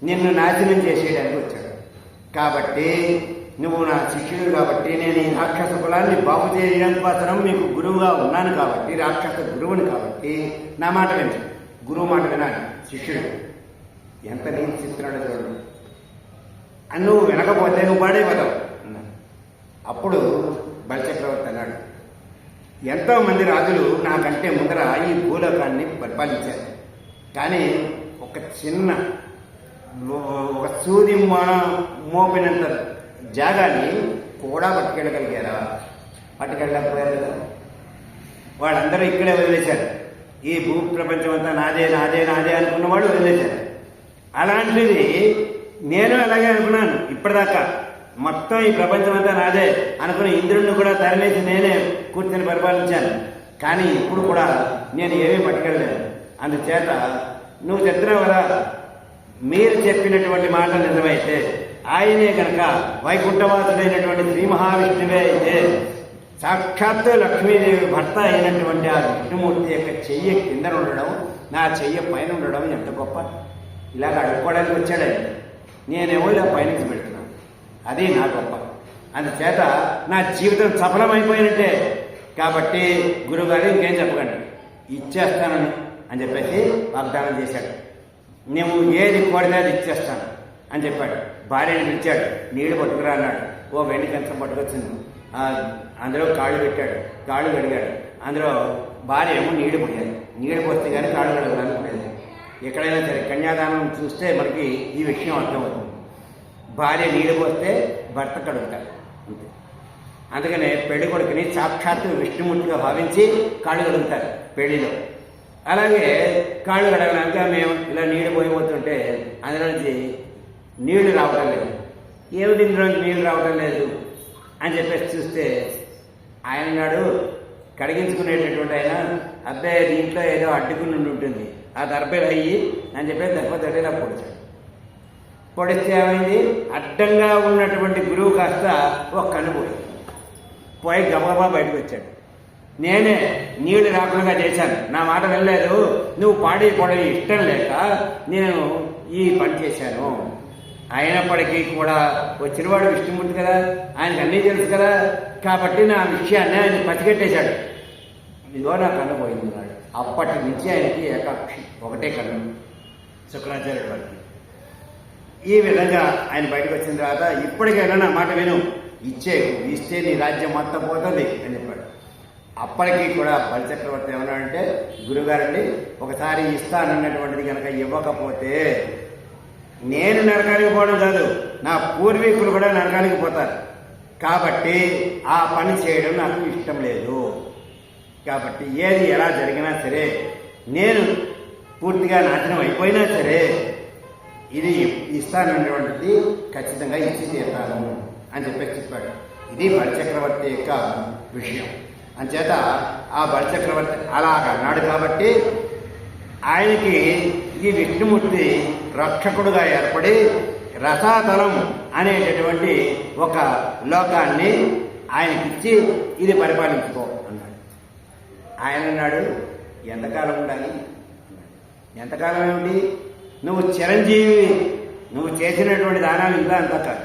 నిన్ను నాశనం చేసేయడానికి వచ్చాడు. కాబట్టి నువ్వు నా శిష్యుడు కాబట్టి నేను ఈ రాక్షస కులాన్ని బాగు చేయడం కోసం మీకు గురువుగా ఉన్నాను కాబట్టి, రాక్షస గురువుని కాబట్టి నా మాట విను. గురువు మాట వినాలి శిష్యుడు. ఎంత నియంత్రిస్తున్నాడో చూడండి. నువ్వు వినకపోతే నువ్వు పాడైపోతావు అన్నాడు. అప్పుడు బలిచక్రవర్తి అన్నాడు, ఎంతోమంది రాజులు నాకంటే ముందర ఈ భూలోకాన్ని పరిపాలించారు. కానీ ఒక చిన్న ఒక సూది మోపినంత జాగాని కూడా పట్టుకెళ్ళగలిగారా? పట్టుకెళ్ళకపోయారు కదా. వాళ్ళందరూ ఇక్కడే వదిలేశారు. ఈ భూ ప్రపంచం అంతా నాదే నాదే నాదే అనుకున్న వాళ్ళు వదిలేశారు. అలాంటిది నేను అలాగే అనుకున్నాను ఇప్పటిదాకా. మొత్తం ఈ ప్రపంచం అంతా నాదే అనుకుని ఇంద్రుడిని కూడా తరలేసి నేనే కూర్చొని పరిపాలించాను. కానీ ఇప్పుడు కూడా నేను ఏమీ పట్టుకెళ్ళలేదు. అందుచేత నువ్వు చెప్తున్నావు కదా, మీరు చెప్పినటువంటి మాట నిజమైతే ఆయనే కనుక వైకుంఠవాసుడైనటువంటి శ్రీ మహావిష్ణువే అయితే సాక్షాత్తు లక్ష్మీదేవి భర్త అయినటువంటి ఆ విష్ణుమూర్తి యొక్క చెయ్యి కింద ఉండడం, నా చెయ్యి పైన ఉండడం ఎంత గొప్ప. ఇలాగ అడుక్కోవడానికి వచ్చాడండి. నేనేమో ఇలా పైనుంచి పెడుతున్నాను. అది నా గొప్ప. అందుచేత నా జీవితం సఫలమైపోయినట్టే. కాబట్టి గురువుగారు ఇంకేం చెప్పకండి, ఇచ్చేస్తానని అని చెప్పేసి వాగ్దానం చేశాడు. నువ్వు ఏది కోరితే అది ఇచ్చేస్తాను అని చెప్పాడు. భార్యని పిలిచాడు, నీళ్లు పట్టుకురా అన్నాడు. ఓ వెండి కంచం పట్టుకొచ్చింది. అందులో కాళ్ళు పెట్టాడు, కాళ్ళు కడిగాడు. అందులో భార్య ఏమో నీళ్లు పోయాలి. నీళ్లు పోస్తే కానీ కాళ్ళు కడగడానికి లేదు. ఎక్కడైనా సరే కన్యాదానం చూస్తే మనకి ఈ విషయం అర్థమవుతుంది. భార్య నీళ్లు పోస్తే భర్త కడుగుతాడు అంతే. అందుకనే పెళ్లి కొడుకుని సాక్షాత్తు విష్ణుమూర్తిగా భావించి కాళ్ళు కడుగుతారు పెళ్లిలో. అలాగే కాళ్ళు కడగడానికి మేము ఇలా నీళ్లు పోయిపోతుంటే అందులోంచి నీళ్లు రావటం లేదు. ఏమిటి ఇందులోంచి నీళ్లు రావటం లేదు అని చెప్పేసి చూస్తే ఆయన నాడు కడిగించుకునేటటువంటి ఆయన, అబ్బాయి దీంట్లో ఏదో అడ్డుకుని ఉంటుంది, ఆ దర్భలు అయ్యి అని చెప్పేసి దర్భతోటి ఇలా పొడిచాడు. పొడిస్తే ఏమైంది, అడ్డంగా ఉన్నటువంటి గురువు కాస్త ఒక కన్ను పోయి గబగబా బయటకు వచ్చాడు. నేనే నీళ్లు రాకుండా చేశాను, నా మాట వెళ్ళలేదు, నువ్వు పాడైపోవడం ఇష్టం లేక నేను ఈ పని చేశాను. అయినప్పటికీ కూడా వచ్చినవాడు విష్ణుమూర్తి కదా, ఆయనకు అన్నీ తెలుసు కదా. కాబట్టి నా విషయాన్ని ఆయన పసిగట్టేశాడు. ఇదిగో నా కన్ను పోయింది నాడు. అప్పటి నుంచి ఆయనకి ఏకాక్షి ఒకటే కన్ను శుక్రాచార్యుడు వారికి. ఈ విధంగా ఆయన బయటకు వచ్చిన తర్వాత ఇప్పటికైనా నా మాట విను, ఇస్తే నీ రాజ్యం మొత్తం పోతుంది అని చెప్పాడు. అప్పటికీ కూడా బలిచక్రవర్తి ఏమన్నాడంటే, గురుగారండి ఒకసారి ఇస్తానన్నటువంటిది కనుక ఇవ్వకపోతే నేను నరకానికి పోవడం కాదు, నా పూర్వీకులు కూడా నరకానికి పోతారు. కాబట్టి ఆ పని చేయడం నాకు ఇష్టం లేదు. కాబట్టి ఏది ఎలా జరిగినా సరే, నేను పూర్తిగా నాశనం అయిపోయినా సరే ఇది ఇస్తానన్నటువంటిది ఖచ్చితంగా ఇచ్చి తీరుతాను అని చెప్పాడు. ఇది బలిచక్రవర్తి యొక్క విషయం. అంచేత ఆ బలిచక్రవర్తి అలాగ అన్నాడు కాబట్టి ఆయనకి ఈ విష్ణుమూర్తి రక్షకుడుగా ఏర్పడి రసాతలం అనేటటువంటి ఒక లోకాన్ని ఆయనకిచ్చి ఇది పరిపాలించుకో అన్నాడు. ఆయన అన్నాడు, ఎంతకాలం ఉండాలి? ఎంతకాలం ఏమిటి, నువ్వు చిరంజీవి, నువ్వు చేసినటువంటి దానాలు ఇంకా అంత కాదు,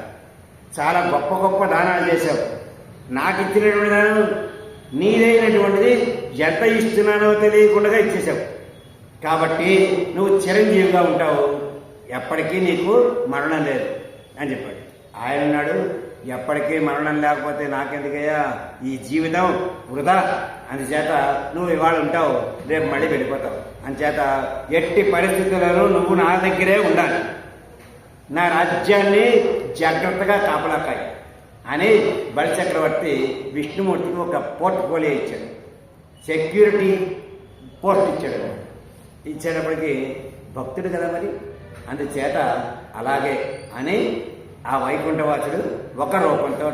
చాలా గొప్ప గొప్ప దానాలు చేశావు. నాకు ఇచ్చినటువంటి దానం నీదైనటువంటిది ఎంత ఇస్తున్నానో తెలియకుండా ఇచ్చేసావు. కాబట్టి నువ్వు చిరంజీవిగా ఉంటావు, ఎప్పటికీ నీకు మరణం లేదు అని చెప్పాడు. ఆయన అన్నాడు, ఎప్పటికీ మరణం లేకపోతే నాకెందుకయ్యా ఈ జీవితం వృధా. అందుచేత నువ్వు ఇవాళ ఉంటావు, రేపు మళ్ళీ వెళ్ళిపోతావు. అందుచేత ఎట్టి పరిస్థితులను నువ్వు నా దగ్గరే ఉండాలి, నా రాజ్యాన్ని జాగ్రత్తగా కాపలాకాయి అని బలిచక్రవర్తి విష్ణుమూర్తికి ఒక పోర్ట్ఫోలియో ఇచ్చాడు, సెక్యూరిటీ పోస్ట్ ఇచ్చాడు. ఇచ్చేటప్పటికి భక్తుడు కదా మరి, అందుచేత అలాగే అని ఆ వైకుంఠవాసుడు ఒక రూపంతో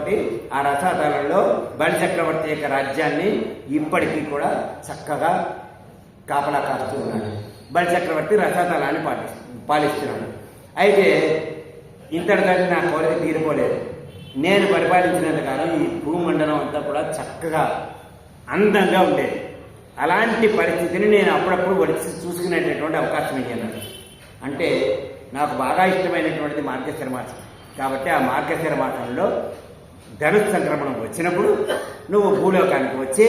ఆ రసాతలంలో బలిచక్రవర్తి యొక్క రాజ్యాన్ని ఇప్పటికీ కూడా చక్కగా కాపలా కాస్తూ ఉన్నాడు. బలిచక్రవర్తి రసాతలాన్ని పాలిస్తున్నాడు. అయితే ఇంతటిదాన్ని నా కోరిక తీరిపోలేదు. నేను పరిపాలించినంతకాలం ఈ భూమండలం అంతా కూడా చక్కగా అందంగా ఉండేది. అలాంటి పరిస్థితిని నేను అప్పుడప్పుడు వచ్చి చూసుకునేటటువంటి అవకాశం ఇయ్యాను. అంటే నాకు బాగా ఇష్టమైనటువంటిది మార్గశిర మాసం. కాబట్టి ఆ మార్గశిర మాసంలో ధనుర్ సంక్రమణం వచ్చినప్పుడు నువ్వు భూలోకానికి వచ్చి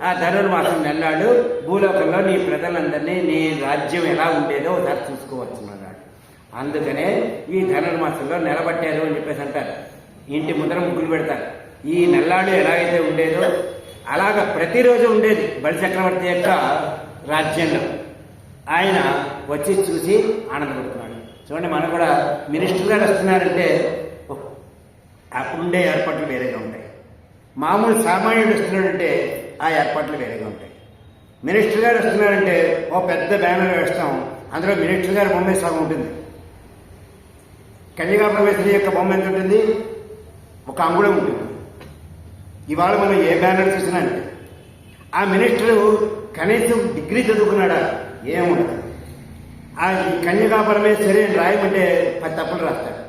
ఆ ధనుర్మాసం నెల్లాడు భూలోకంలో నీ ప్రజలందరినీ నీ రాజ్యం ఎలా ఉండేదో ఒకసారి చూసుకోవచ్చు అన్నాడు. అందుకనే ఈ ధనుర్మాసంలో నిలబట్టారు అని చెప్పేసి అంటారు. ఇంటి ముందర ముగ్గులు పెడతారు. ఈ నెల్లాడు ఎలాగైతే ఉండేదో అలాగ ప్రతిరోజు ఉండేది బలిచక్రవర్తి యొక్క రాజ్యంలో. ఆయన వచ్చి చూసి ఆనందపడుతున్నాడు. చూడండి, మనం కూడా మినిస్టర్ గారు వస్తున్నారంటే అప్పుడుండే ఏర్పాట్లు వేరేగా ఉంటాయి. మామూలు సామాన్యుడు వస్తున్నాడంటే ఆ ఏర్పాట్లు వేరేగా ఉంటాయి. మినిస్టర్ గారు వస్తున్నారంటే ఓ పెద్ద బ్యానర్ వేస్తాం, అందులో మినిస్టర్ గారి బొమ్మ సగం ఉంటుంది. కన్యకా పరమేశ్వరి యొక్క బొమ్మ ఎంత ఉంటుంది? ఒక అంగుళం ఉంటుంది. ఇవాళ మనం ఏ బ్యానర్ చూసినా అంటే ఆ మినిస్టరు కనీసం డిగ్రీ చదువుకున్నాడా? ఏముండదు. ఆ కన్యకా పరమేశ్వరి రాయమంటే 10 తప్పులు రాస్తాడు.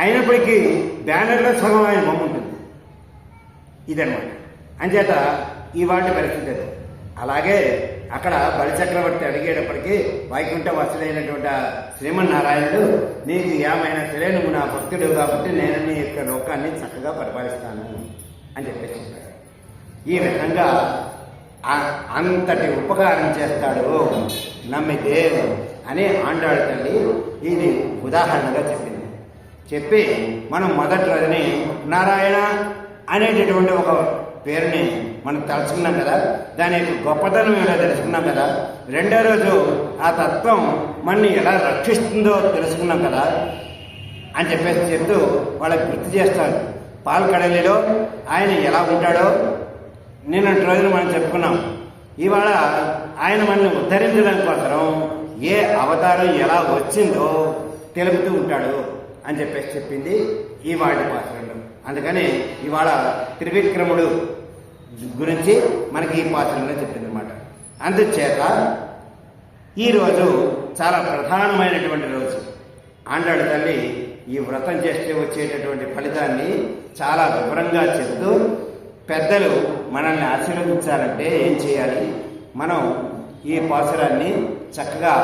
అయినప్పటికీ బ్యానర్లో సగం ఆయన బొమ్మ ఉంటుంది. ఇదనమాట. అంచేత ఇవాటి పరిస్థితి అది. అలాగే అక్కడ బలిచక్రవర్తి అడిగేటప్పటికీ వైకుంఠ వసుడైనటువంటి శ్రీమన్నారాయణుడు, నీకు ఏమైనా సరే నువ్వు నా భక్తుడు కాబట్టి నేను నీ యొక్క లోకాన్ని చక్కగా పరిపాలిస్తాను అని చెప్పేసి చెప్పాడు. ఈ విధంగా అంతటి ఉపకారం చేస్తాడు నమ్మితే అని ఆండాళ్ళ తల్లి ఇది ఉదాహరణగా చెప్పింది. చెప్పి మనం మొదటి రోజుని నారాయణ అనేటటువంటి ఒక పేరుని మనం తలుచుకున్నాం కదా, దాని యొక్క గొప్పతనం ఎలా తెలుసుకున్నాం కదా. రెండో రోజు ఆ తత్వం మనని ఎలా రక్షిస్తుందో తెలుసుకున్నాం కదా అని చెప్పేసి చెప్తూ వాళ్ళకి గుర్తు చేస్తారు. పాల్కడలిలో ఆయన ఎలా ఉంటాడో నిన్నటి రోజున మనం చెప్పుకున్నాం. ఇవాళ ఆయన మనల్ని ఉద్ధరించడం కోసం ఏ అవతారం ఎలా వచ్చిందో తెలుపుతూ ఉంటాడు అని చెప్పేసి చెప్పింది ఈ వాటి పాత్రలో. అందుకని ఇవాళ త్రివిక్రముడు గురించి మనకి ఈ పాత్రలో చెప్పింది అనమాట. అందుచేత ఈరోజు చాలా ప్రధానమైనటువంటి రోజు. ఆండాళ్ళ తల్లి ఈ వ్రతం చేస్తే వచ్చేటటువంటి ఫలితాన్ని చాలా వివరంగా చెప్తూ, పెద్దలు మనల్ని ఆశీర్వదించాలంటే ఏం చేయాలి, మనం ఈ పాసురాన్ని చక్కగా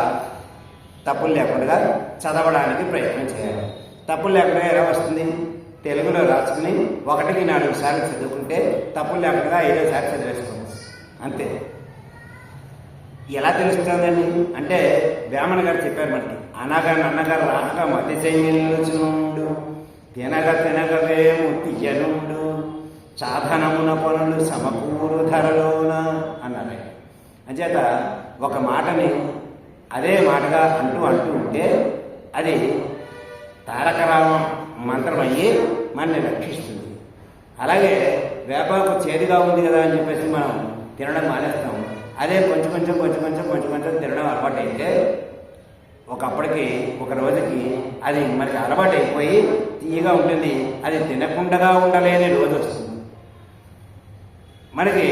తప్పులు లేకుండా చదవడానికి ప్రయత్నం చేయాలి. తప్పులు లేకుండా ఎలా వస్తుంది? తెలుగులో రాసుకుని 1కి 4 సార్లు చదువుకుంటే తప్పులు లేకుండా 5వ సారి చదివేసుకోవచ్చు, అంతే. ఎలా తెలుస్తుందండి అంటే వేమన గారు చెప్పారు మనకి, అనగా నన్నగా రాక మతి చెయ్యుండు తినగవేము తీయనుండు సాధనమున పనులు సమకూరు ధరలోన అన్నారు. అంచేత ఒక మాటని అదే మాటగా అంటూ ఉంటే అది తారకరామ మంత్రం అయ్యి మనల్ని రక్షిస్తుంది. అలాగే వేపాకు చేదుగా ఉంది కదా అని చెప్పేసి మనం తినడం మానేస్తాం. అదే కొంచెం తినడం అలవాటు అయితే ఒకప్పటికి ఒక రోజుకి అది మనకి అలవాటు అయిపోయి తీయగా ఉంటుంది. అది తినకుండా ఉండలేని రోజు వస్తుంది. మనకి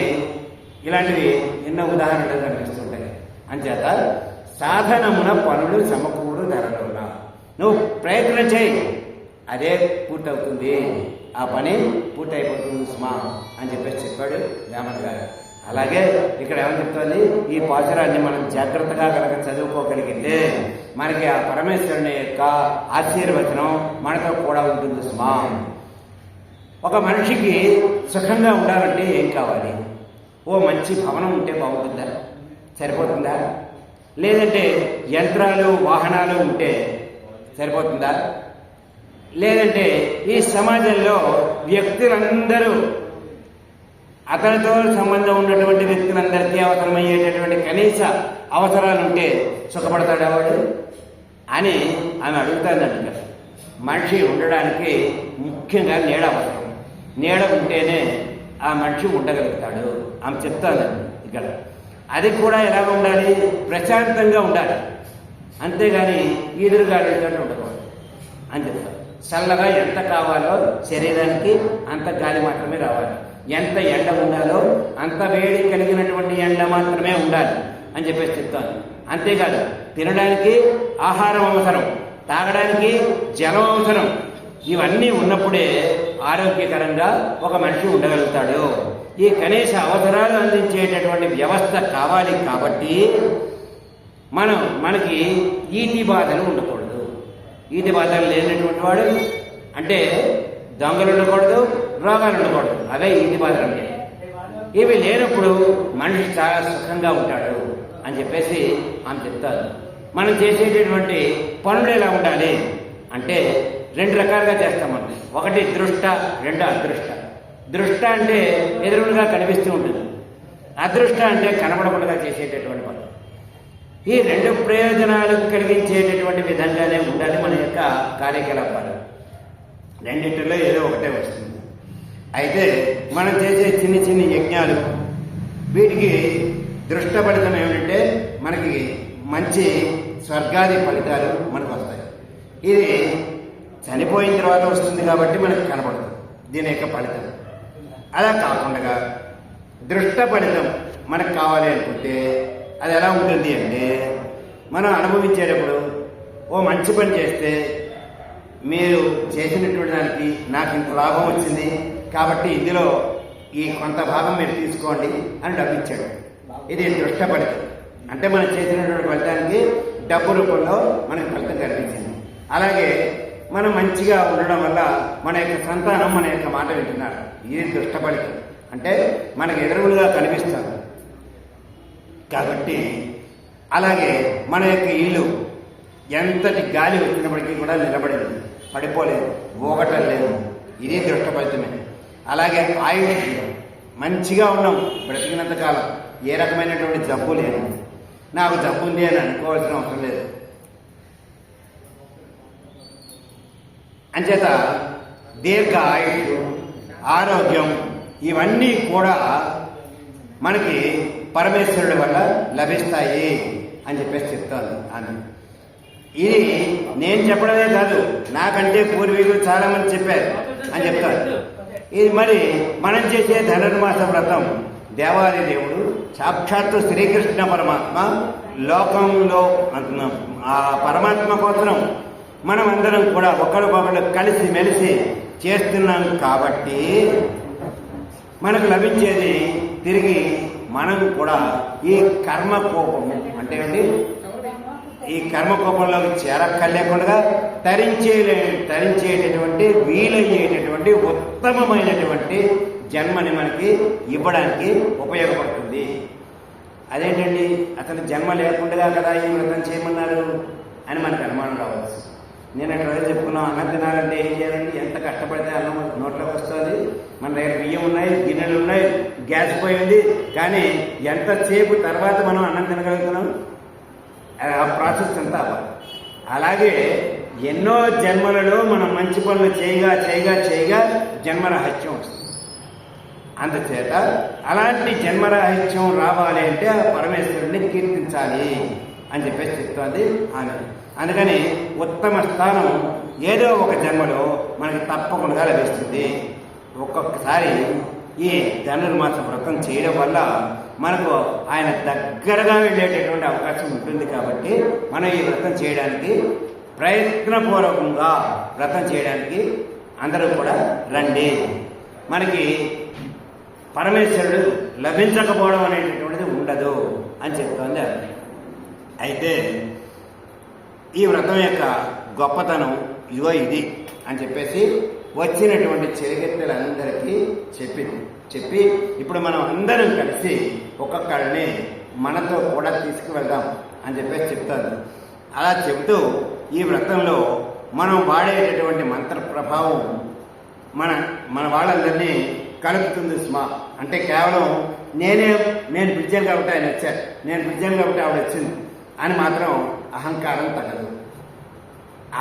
ఇలాంటివి ఎన్నో ఉదాహరణలు కనిపిస్తుంటాయి. అంచేత సాధనమున పనులు సమకూరు ధరలోన, నువ్వు ప్రయత్నం చేయి, అదే పూర్తవుతుంది, ఆ పని పూర్తయిపోతుంది సుమా అని చెప్పేసి చెప్పాడు వేమన గారు. అలాగే ఇక్కడ ఏమని చెప్తుంది, ఈ పాసురాన్ని మనం జాగ్రత్తగా కనుక చదువుకోగలిగితే మనకి ఆ పరమేశ్వరుని యొక్క ఆశీర్వచనం మనతో కూడా ఉంటుంది సుమా. ఒక మనిషికి సుఖంగా ఉండాలంటే ఏం కావాలి? ఓ మంచి భవనం ఉంటే బాగుంటుందా? సరిపోతుందా? లేదంటే యంత్రాలు వాహనాలు ఉంటే సరిపోతుందా? లేదంటే ఈ సమాజంలో వ్యక్తులందరూ అతనితో సంబంధం ఉన్నటువంటి వ్యక్తులందరికీ అవసరమయ్యేటటువంటి కనీస అవసరాలు ఉంటే సుఖపడతాడా వాడు అని ఆమె అడుగుతానంట. మనిషి ఉండడానికి ముఖ్యంగా నీడ అవసరం. నీడ ఉంటేనే ఆ మనిషి ఉండగలుగుతాడు ఆమె చెప్తానండి ఇక్కడ. అది కూడా ఎలా ఉండాలి? ప్రశాంతంగా ఉండాలి, అంతేగాని ఈదురుగాలితో ఉండకూడదు అని చెప్తారు. చల్లగా ఎంత కావాలో శరీరానికి అంత గాలి మాత్రమే రావాలి. ఎంత ఎండ ఉండాలో అంత వేడి కలిగినటువంటి ఎండ మాత్రమే ఉండాలి అని చెప్పేసి చెప్తాను. అంతేకాదు, తినడానికి ఆహారం అవసరం, తాగడానికి జలం అవసరం. ఇవన్నీ ఉన్నప్పుడే ఆరోగ్యకరంగా ఒక మనిషి ఉండగలుగుతాడు. ఈ కనీస అవసరాలు అందించేటటువంటి వ్యవస్థ కావాలి. కాబట్టి మనకి ఈతి బాధలు ఉండకూడదు. ఈతి బాధలు లేనటువంటి వాడు అంటే దొంగలు ఉండకూడదు, రోగాలు ఉండకూడదు. అవే ఈతి బాధలు అంటే. ఇవి లేనప్పుడు మనిషి చాలా సుఖంగా ఉంటాడు అని చెప్పేసి ఆమె చెప్తారు. మనం చేసేటటువంటి పనులు ఎలా ఉండాలి అంటే 2 రకాలుగా చేస్తామండి. ఒకటి దృష్ట, 2 అదృష్ట. దృష్ట అంటే ఎదురుగా కనిపిస్తూ ఉంటుంది, అదృష్ట అంటే కనబడకుండా చేసేటటువంటి పనులు. ఈ 2 ప్రయోజనాలు కలిగించేటటువంటి విధంగానే ఉండాలి మన యొక్క కార్యకలాపాలు. రెండింటిలో ఏదో ఒకటే వస్తుంది. అయితే మనం చేసే చిన్ని యజ్ఞాలు వీటికి దృష్ట ఫలితం ఏమిటంటే మనకి మంచి స్వర్గాది ఫలితాలు మనకు వస్తాయి. ఇది చనిపోయిన తర్వాత వస్తుంది కాబట్టి మనకు కనపడదు దీని యొక్క ఫలితం. అలా కాకుండా దృష్ట ఫలితం మనకు కావాలి అనుకుంటే అది ఎలా ఉంటుంది అంటే, మనం అనుభవించేటప్పుడు ఓ మంచి పని చేస్తే మీరు చేసినటువంటి దానికి నాకు ఇంత లాభం వచ్చింది కాబట్టి ఇందులో ఈ కొంత భాగం మీరు తీసుకోండి అని డబ్బు ఇచ్చాడు. ఇది దృష్ట ఫలితం. అంటే మనం చేసినటువంటి ఫలితానికి డబ్బు రూపంలో మనకి ఫలితం కనిపించింది. అలాగే మనం మంచిగా ఉండడం వల్ల మన యొక్క సంతానం మన యొక్క మాట వింటున్నారు. ఇది దృష్ట ఫలితం. అంటే మనకు ఎదురుగా కనిపిస్తారు కాబట్టి. అలాగే మన యొక్క ఇల్లు ఎంతటి గాలి వచ్చినప్పటికీ కూడా నిలబడింది, పడిపోలేదు, ఊగటం లేదు. ఇది దృష్ట ఫలితమే. అలాగే ఆయుష్ మంచిగా ఉన్నాం బ్రతికినంత కాలం, ఏ రకమైనటువంటి జబ్బు లేదు. నాకు జబ్బు ఉంది అని అనుకోవాల్సిన అవసరం లేదు. అంచేత దీర్ఘ ఆయుష్, ఆరోగ్యం ఇవన్నీ కూడా మనకి పరమేశ్వరుడి వల్ల లభిస్తాయి అని చెప్పేసి చెప్తాను ఆమె. ఇది నేను చెప్పడమే కాదు, నాకంటే పూర్వీకులు చాలా మంది చెప్పారు అని చెప్తారు. ఇది మరి మనం చేసే ధనుర్మాస వ్రతం దేవాది దేవుడు సాక్షాత్తు శ్రీకృష్ణ పరమాత్మ లోకంలో అంటున్నాం. ఆ పరమాత్మ కోసం మనం అందరం కూడా ఒకరికొకరు కలిసి మెలిసి చేస్తున్నాం కాబట్టి మనకు లభించేది తిరిగి మనం కూడా ఈ కర్మకోపము అంటే అండి, ఈ కర్మకోపంలోకి చేరక్కర్లేకుండా తరించేటటువంటి వీలయ్యేటటువంటి ఉత్తమమైనటువంటి జన్మని మనకి ఇవ్వడానికి ఉపయోగపడుతుంది. అదేంటండి, అసలు జన్మ లేకుండా కదా ఈ వ్రతం చేయమన్నారు అని మనకు అనుమానం రావచ్చు. నేను అక్కడ చెప్పుకున్నాం, అన్నం తినాలంటే ఏం చేయాలండి, ఎంత కష్టపడితే అన్నం నోట్లోకి వస్తుంది. మన దగ్గర బియ్యం ఉన్నాయి, గిన్నెలు ఉన్నాయి, గ్యాస్ పోయింది, కానీ ఎంతసేపు తర్వాత మనం అన్నం తినగలుగుతున్నాం? ఆ ప్రాసెస్ అంతా అవ్వాలి. అలాగే ఎన్నో జన్మలలో మనం మంచి పనులు చేయగా జన్మరహస్యం వస్తుంది. అందుచేత అలాంటి జన్మరహస్యం రావాలి అంటే ఆ పరమేశ్వరుడిని కీర్తించాలి అని చెప్పేసి చెప్తోంది ఆమె. అందుకని ఉత్తమ స్థానం ఏదో ఒక జన్మలో మనకి తప్పకుండా లభిస్తుంది. ఒక్కొక్కసారి ఈ ధనుర్మాస వ్రతం చేయడం వల్ల మనకు ఆయన దగ్గరగా వెళ్ళేటటువంటి అవకాశం ఉంటుంది. కాబట్టి మనం ఈ వ్రతం చేయడానికి ప్రయత్నపూర్వకంగా వ్రతం చేయడానికి అందరూ కూడా రండి. మనకి పరమేశ్వరుడు లభించకపోవడం అనేటటువంటిది ఉండదు అని చెప్తోంది. అయితే ఈ వ్రతం యొక్క గొప్పతనం ఇదిగో ఇది అని చెప్పేసి వచ్చినటువంటి చెలికెత్తలందరికీ చెప్పి ఇప్పుడు మనం అందరం కలిసి ఒక్కొక్కరిని మనతో కూడా తీసుకువెళ్దాం అని చెప్పేసి చెప్తారు. అలా చెబుతూ ఈ వ్రతంలో మనం వాడేటటువంటి మంత్ర ప్రభావం మన వాళ్ళందరినీ కలుపుతుంది స్మా. అంటే కేవలం నేను పిలిచాను కాబట్టి ఆయన వచ్చారు, నేను పిలిచాను కాబట్టి ఆవిడ వచ్చింది అని మాత్రం అహంకారం తగదు.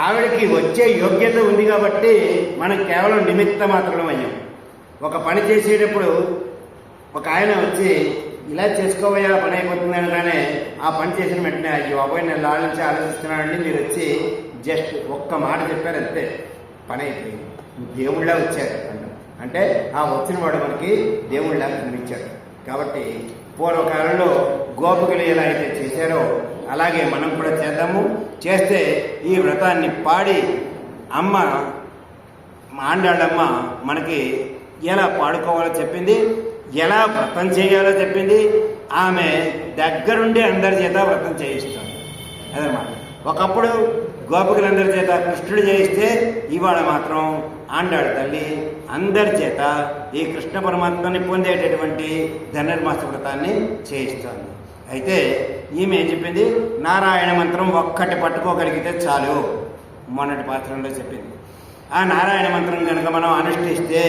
ఆవిడకి వచ్చే యోగ్యత ఉంది కాబట్టి మనం కేవలం నిమిత్త మాత్రం అయ్యాం. ఒక పని చేసేటప్పుడు ఒక ఆయన వచ్చి ఇలా చేసుకోబోయే పని అయిపోతుంది అనగానే ఆ పని చేసిన వెంటనే అయ్యో బాబోయ్ నేను ఆలోచిస్తున్నానండి, మీరు వచ్చి జస్ట్ ఒక్క మాట చెప్పారు అంతే, పని అయిపోయింది. దేవుళ్ళ వచ్చారు అంటే ఆ వచ్చిన వాడు మనకి దేవుళ్ళ కనిపించాడు. కాబట్టి పూర్వకాలంలో గోపికలు ఎలా అయితే చేశారో అలాగే మనం కూడా చేద్దాము. చేస్తే ఈ వ్రతాన్ని పాడి అమ్మ ఆండాళ్ళమ్మ మనకి ఎలా పాడుకోవాలో చెప్పింది, ఎలా వ్రతం చేయాలో చెప్పింది. ఆమె దగ్గరుండి అందరి చేత వ్రతం చేయిస్తుంది. అదనమాట. ఒకప్పుడు గోపికలందరి చేత కృష్ణుడు చేయిస్తే ఇవాళ మాత్రం ఆండాడు తల్లి అందరి చేత ఈ కృష్ణ పరమాత్మని పొందేటటువంటి ధనుర్మాస వ్రతాన్ని చేయిస్తోంది. అయితే ఈమె ఏం చెప్పింది, నారాయణ మంత్రం ఒక్కటి పట్టుకోగలిగితే చాలు. మొన్నటి పాత్రలో చెప్పింది. ఆ నారాయణ మంత్రం కనుక మనం అనుష్ఠిస్తే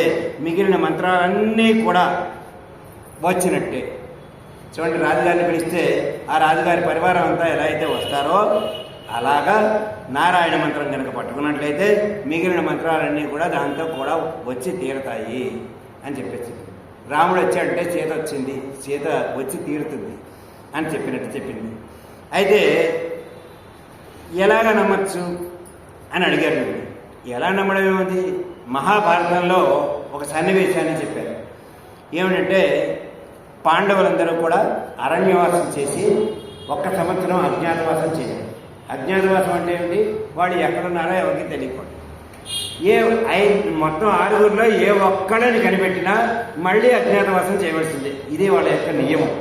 మిగిలిన మంత్రాలన్నీ కూడా వచ్చినట్టే. చూడండి, రాజుగారిని పిలిస్తే ఆ రాజుగారి పరివారం అంతా ఎలా అయితే వస్తారో అలాగా నారాయణ మంత్రం కనుక పట్టుకున్నట్లయితే మిగిలిన మంత్రాలన్నీ కూడా దాంతో కూడా వచ్చి తీరుతాయి అని చెప్పేసి. రాముడు వచ్చాడంటే సీత వచ్చింది, సీత వచ్చి తీరుతుంది అని చెప్పినట్టు చెప్పింది. అయితే ఎలాగ నమ్మచ్చు అని అడిగారు. ఎలా నమ్మడం ఏముంది, మహాభారతంలో ఒక సన్నివేశాన్ని చెప్పారు. ఏమిటంటే పాండవులందరూ కూడా అరణ్యవాసం చేసి 1 సంవత్సరం అజ్ఞాతవాసం చేశారు. అజ్ఞాతవాసం అంటే ఏమిటి, వాడు ఎక్కడున్నారో ఎవరికి తెలియకూడదు. మొత్తం 6గురిలో ఏ ఒక్కడని కనిపెట్టినా మళ్ళీ అజ్ఞాతవాసం చేయవలసిందే. ఇది వాళ్ళ యొక్క నియమం.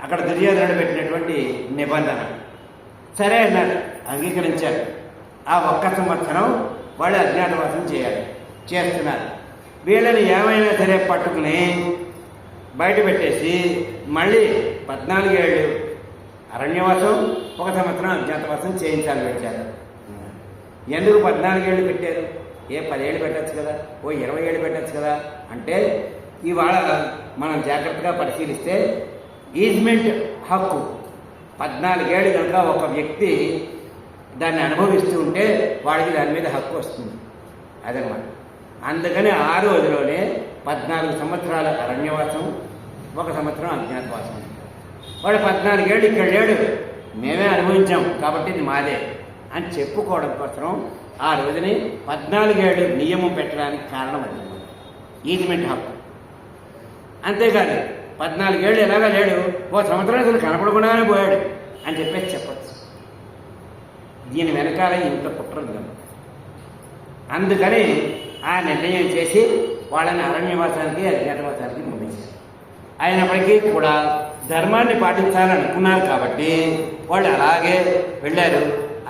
అక్కడ దుర్యోధనుడు పెట్టినటువంటి నిబంధన. సరే అన్నారు, అంగీకరించారు. ఆ 1 సంవత్సరం వాళ్ళు అజ్ఞాతవాసం చేస్తున్నారు. వీళ్ళని ఏమైనా సరే పట్టుకుని బయట పెట్టేసి మళ్ళీ 14 ఏళ్ళు అరణ్యవాసం 1 సంవత్సరం అజ్ఞాతవాసం చేయించాలి పెట్టారు. ఎందుకు 14 ఏళ్ళు పెట్టారు? 10 ఏళ్ళు పెట్టచ్చు కదా, 20 ఏళ్ళు పెట్టచ్చు కదా. అంటే ఇవాళ మనం జాగ్రత్తగా పరిశీలిస్తే ఈజ్మెంట్ హక్కు 14 ఏళ్ళు కనుక ఒక వ్యక్తి దాన్ని అనుభవిస్తూ ఉంటే వాడికి దాని మీద హక్కు వస్తుంది. అదనమాట. అందుకని ఆ రోజులోనే 14 సంవత్సరాల అరణ్యవాసం, 1 సంవత్సరం అజ్ఞాతవాసం. వాడు 14 ఏళ్ళు ఇక్కడ లేడు, మేమే అనుభవించాం కాబట్టి ఇది మాదే అని చెప్పుకోవడం కోసం ఆ రోజుని 14 ఏళ్ళు నియమం పెట్టడానికి కారణం అన్నమాట ఈజ్మెంట్ హక్కు. అంతేకాదు 14 ఏళ్ళు ఎలాగా లేడు, 1 సంవత్సరం అసలు కనపడకుండానే పోయాడు అని చెప్పేసి చెప్పచ్చు. దీని వెనకాల ఇంత కుట్రలు. అందుకని ఆ నిర్ణయం చేసి వాళ్ళని అరణ్యవాసానికి అజ్ఞాతవాసానికి పంపించారు. అయినప్పటికీ కూడా ధర్మాన్ని పాటించాలనుకున్నారు కాబట్టి వాళ్ళు అలాగే వెళ్ళారు.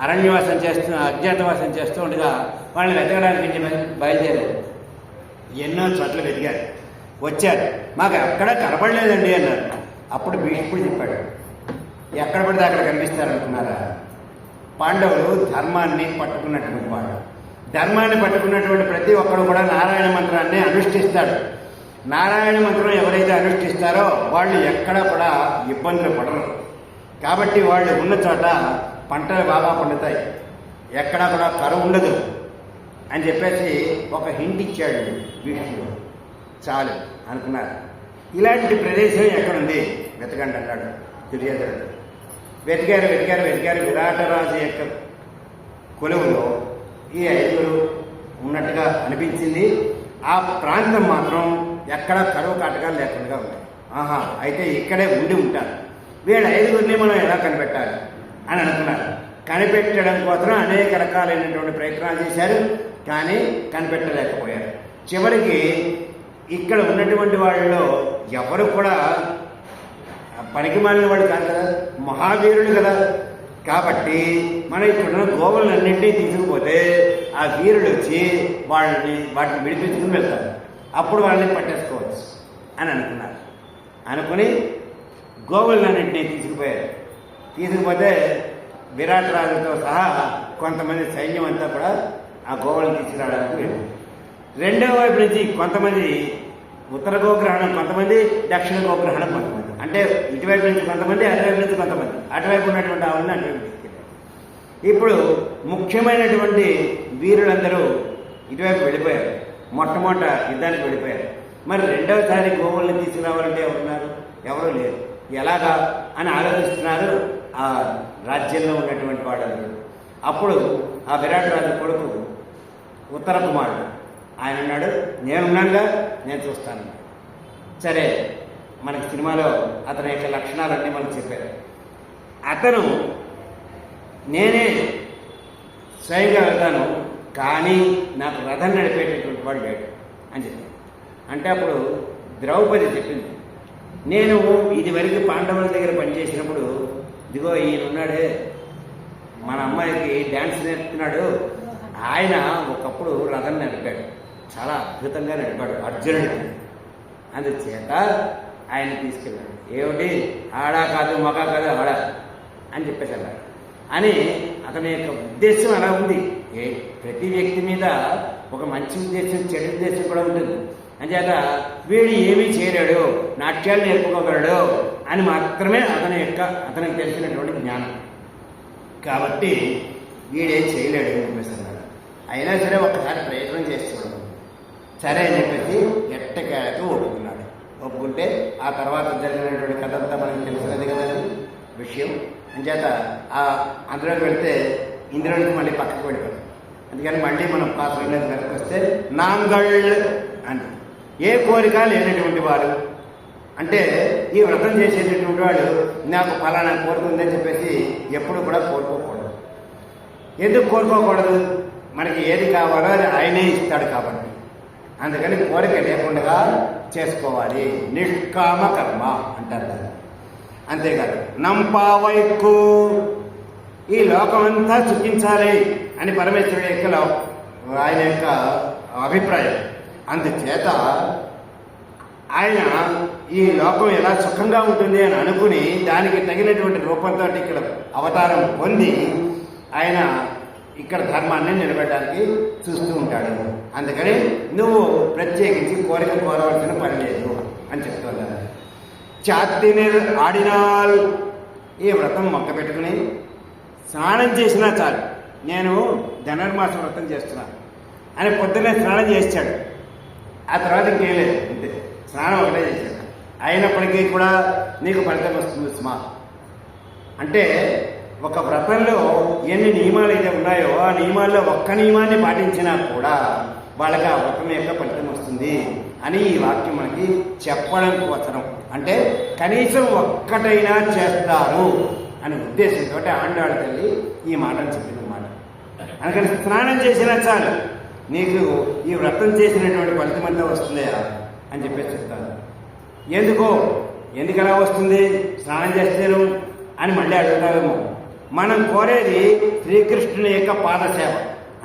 అజ్ఞాతవాసం చేస్తూ ఉండగా వాళ్ళని వెతకడానికి బయలుదేరారు. ఎన్నో చోట్ల వెతికారు, వచ్చారు. మాకు ఎక్కడ కనపడలేదండి అన్నారు. అప్పుడు భీష్ముడు చెప్పాడు, ఎక్కడ పడితే అక్కడ కనిపిస్తారనుకున్నారా? పాండవులు ధర్మాన్ని పట్టుకున్నటువంటి వాడు. ధర్మాన్ని పట్టుకున్నటువంటి ప్రతి ఒక్కడు కూడా నారాయణ మంత్రాన్ని అనుష్ఠిస్తాడు. నారాయణ మంత్రం ఎవరైతే అనుష్ఠిస్తారో వాళ్ళు ఎక్కడ కూడా ఇబ్బందులు పడరు. కాబట్టి వాళ్ళు ఉన్న చోట పంటలు బాగా పండుతాయి, ఎక్కడా కూడా కరువు ఉండదు అని చెప్పేసి ఒక హింట్ ఇచ్చాడు భీష్ముడు. చాలు అనుకున్నారు. ఇలాంటి ప్రదేశం ఎక్కడుంది వెతకండి అన్నాడు దుర్యోధనుడు. వెతికారు. విరాటరాజు యొక్క కొలువులో ఈ 5గురు ఉన్నట్టుగా అనిపించింది. ఆ ప్రాంతం మాత్రం ఎక్కడ కరువు కాటకాలు లేకుండా ఉన్నాయి. అయితే ఇక్కడే ఉండి ఉంటారు. వీళ్ళ 5గురిని మనం ఎలా కనిపెట్టాలి అని అనుకున్నారు. కనిపెట్టడం కోసం అనేక రకాలైనటువంటి ప్రయత్నాలు చేశారు, కానీ కనిపెట్టలేకపోయారు. చివరికి ఇక్కడ ఉన్నటువంటి వాళ్ళలో ఎవరు కూడా పనికి మాలిన వాడు కాదు కదా, మహావీరుడు కదా. కాబట్టి మనం ఇక్కడున్న గోవులన్నింటినీ తీసుకుపోతే ఆ వీరుడు వచ్చి వాటిని విడిపించుకుని వెళ్తారు. అప్పుడు వాళ్ళని పట్టేసుకోవచ్చు అని అనుకున్నారు. అనుకుని గోవులన్నింటినీ తీసుకుపోతే విరాటరాజుతో సహా కొంతమంది సైన్యం అంతా కూడా ఆ గోవులను తీసుకురావడానికి వెళ్ళింది. రెండో వైపు నుంచి కొంతమంది ఉత్తర గోగ్రహణం, కొంతమంది దక్షిణ గోగ్రహణం, కొంతమంది అంటే ఇటువైపు నుంచి కొంతమంది, అటువైపు నుంచి కొంతమంది, అటువైపు ఉన్నటువంటి ఆవులను అటువైపు తీసుకెళ్ళారు. ఇప్పుడు ముఖ్యమైనటువంటి వీరులందరూ ఇటువైపు వెళ్ళిపోయారు. మొట్టమొదట యుద్ధానికి వెళ్ళిపోయారు. మరి రెండవసారి గోవుల్ని తీసుకురావాలంటే ఎవరున్నారు? ఎవరూ లేరు. ఎలాగా అని ఆలోచిస్తున్నారు ఆ రాజ్యంలో ఉన్నటువంటి వాళ్ళందరూ. అప్పుడు ఆ విరాటరాజు కొడుకు ఉత్తర కుమారుడు ఆయన అన్నాడు, నేనున్నానుగా, నేను చూస్తాను. సరే, మనకి సినిమాలో అతని యొక్క లక్షణాలన్నీ మనకు చెప్పారు. అతను నేనే స్వయంగా వెళ్తాను, కానీ నాకు రథం నడిపేటటువంటి వాడు లేడు అని చెప్పాడు. అంటే అప్పుడు ద్రౌపది చెప్పింది, నేను ఇదివరకు పాండవుల దగ్గర పనిచేసినప్పుడు ఇదిగో ఈయనున్నాడే మన అమ్మాయికి డ్యాన్స్ నేర్పుతున్నాడు, ఆయన ఒకప్పుడు రథం నడిపాడు, చాలా అద్భుతంగా నడిపాడు అర్జునుడికి. అందుచేత ఆయన తీసుకెళ్ళాడు. ఏమిటి ఆడా కాదు మగ కాదు ఆడా అని చెప్పేసి అన్నాడు అని అతని యొక్క ఉద్దేశం అలా ఉంది. ప్రతి వ్యక్తి మీద ఒక మంచి ఉద్దేశం చెడు ఉద్దేశం కూడా ఉంటుంది. అంచేత వీడు ఏమీ చేయలేడు, నాట్యాలు నేర్పుకోగలడు అని మాత్రమే అతనికి తెలిసినటువంటి జ్ఞానం. కాబట్టి వీడేం చేయలేడు అని చెప్పేసి అన్నాడు. అయినా సరే ఒక్కసారి ప్రయత్నం చేస్తున్నాడు. సరే అని చెప్పేసి ఎట్టకేలకు ఒప్పుకున్నాడు. ఒప్పుకుంటే ఆ తర్వాత జరిగినటువంటి కథ అంతా మనకి తెలిసినది కదా విషయం. అంచేత అందులోకి వెళ్తే ఇందులోకి మళ్ళీ పక్కకు వెళ్ళిపోతాం. అందుకని మళ్ళీ మనం పాత్రలోకి కనుక వస్తే నాంగళ్ అంటే ఏ కోరిక లేనటువంటి వారు, అంటే ఈ వ్రతం చేసేటటువంటి వాడు నాకు ఫలానా కోరిక ఉందని చెప్పేసి ఎప్పుడు కూడా కోరుకోకూడదు. ఎందుకు కోరుకోకూడదు? మనకి ఏది కావాలో అది ఆయనే ఇస్తాడు కాబట్టి. అందుకని కోరిక లేకుండా చేసుకోవాలి. నిష్కామ కర్మ అంటారు కదా. అంతేకాదు నంపావైకు ఈ లోకమంతా చుట్టించాలి అని పరమేశ్వరుడి యొక్క ఆయన యొక్క అభిప్రాయం. అందుచేత ఆయన ఈ లోకం ఎలా సుఖంగా ఉంటుంది అని అనుకుని దానికి తగినటువంటి రూపంతో ఇక్కడ అవతారం పొంది ఆయన ఇక్కడ ధర్మాన్ని నిలబెట్టడానికి చూస్తూ ఉంటాడు. అందుకని నువ్వు ప్రత్యేకించి కోరిక కోరవలసిన పని లేదు అని చెప్తున్నారు. చాతిని ఆడినాల్ ఈ వ్రతం మొక్క పెట్టుకుని స్నానం చేసినా చాలు, నేను ధనుర్మాస వ్రతం చేస్తున్నాను అని పొద్దున్నే స్నానం చేశాడు. ఆ తర్వాత ఇంకేం లేదు, అంతే స్నానం ఒకటే చేశాడు. అయినప్పటికీ కూడా నీకు ఫలితం వస్తుంది సుమా. అంటే ఒక వ్రతంలో ఎన్ని నియమాలు అయితే ఉన్నాయో ఆ నియమాల్లో ఒక్క నియమాన్ని పాటించినా కూడా వాళ్ళకి ఆ వ్రతం యొక్క ఫలితం వస్తుంది అని ఈ వాక్యం మనకి చెప్పడం కోసం. అంటే కనీసం ఒక్కటైనా చేస్తారు అనే ఉద్దేశంతో ఆండాళ్ళ తల్లి ఈ మాటను చెప్పిందన్నమాట. అందుకని స్నానం చేసినా చాలు నీకు ఈ వ్రతం చేసినటువంటి ఫలితం అంతా వస్తుందా అని చెప్పేసి చెప్తాను. ఎందుకు అలా వస్తుంది స్నానం చేస్తేను అని మళ్ళీ అడుగుతారేమో. మనం కోరేది శ్రీకృష్ణుని యొక్క పాదసేవ,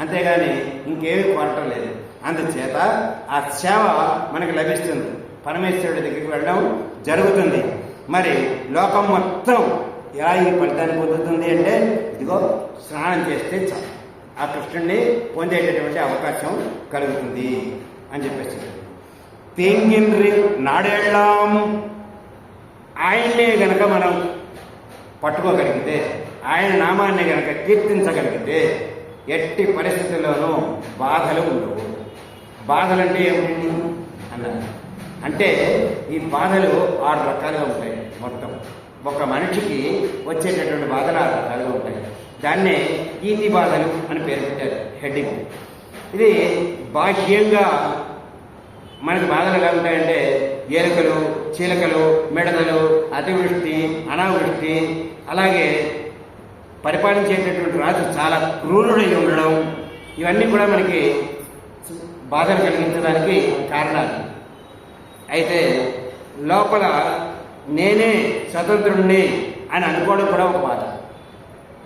అంతేగాని ఇంకేమీ కోరటం లేదు. అందుచేత ఆ సేవ మనకు లభిస్తుంది, పరమేశ్వరుడి దగ్గరికి వెళ్ళడం జరుగుతుంది. మరి లోకం మొత్తం ఎలా ఈ ఫలితాన్ని పొందుతుంది అంటే ఇదిగో స్నానం చేస్తే చాలు ఆ కృష్ణుడిని పొందేటటువంటి అవకాశం కలుగుతుంది అని చెప్పేసి. తేంగిన్రి నాడేళ్ళం ఆయన్నే గనక మనం పట్టుకోగలిగితే, ఆయన నామాన్ని గనక కీర్తించగలిగితే ఎట్టి పరిస్థితుల్లోనూ బాధలు ఉండవు. బాధలంటే ఏమిటి అన్నారు అంటే ఈ బాధలు 6 రకాలుగా ఉంటాయి. మొత్తం ఒక మనిషికి వచ్చేటటువంటి బాధలు 6 రకాలుగా ఉంటాయి. దాన్నే ఈతి బాధలు అని పేరు పెట్టారు, హెడ్డింగ్. ఇది బాహ్యంగా మనకి బాధలు ఎలా ఉంటాయంటే ఎలుకలు, చీలకలు, మిడతలు, అతివృష్టి, అనావృష్టి, అలాగే పరిపాలించేటటువంటి రాజు చాలా క్రూరుడై ఉండడం, ఇవన్నీ కూడా మనకి బాధలు కలిగించడానికి కారణాలు. అయితే లోపల నేనే స్వతంత్రుడిని అని అనుకోవడం కూడా ఒక బాధ.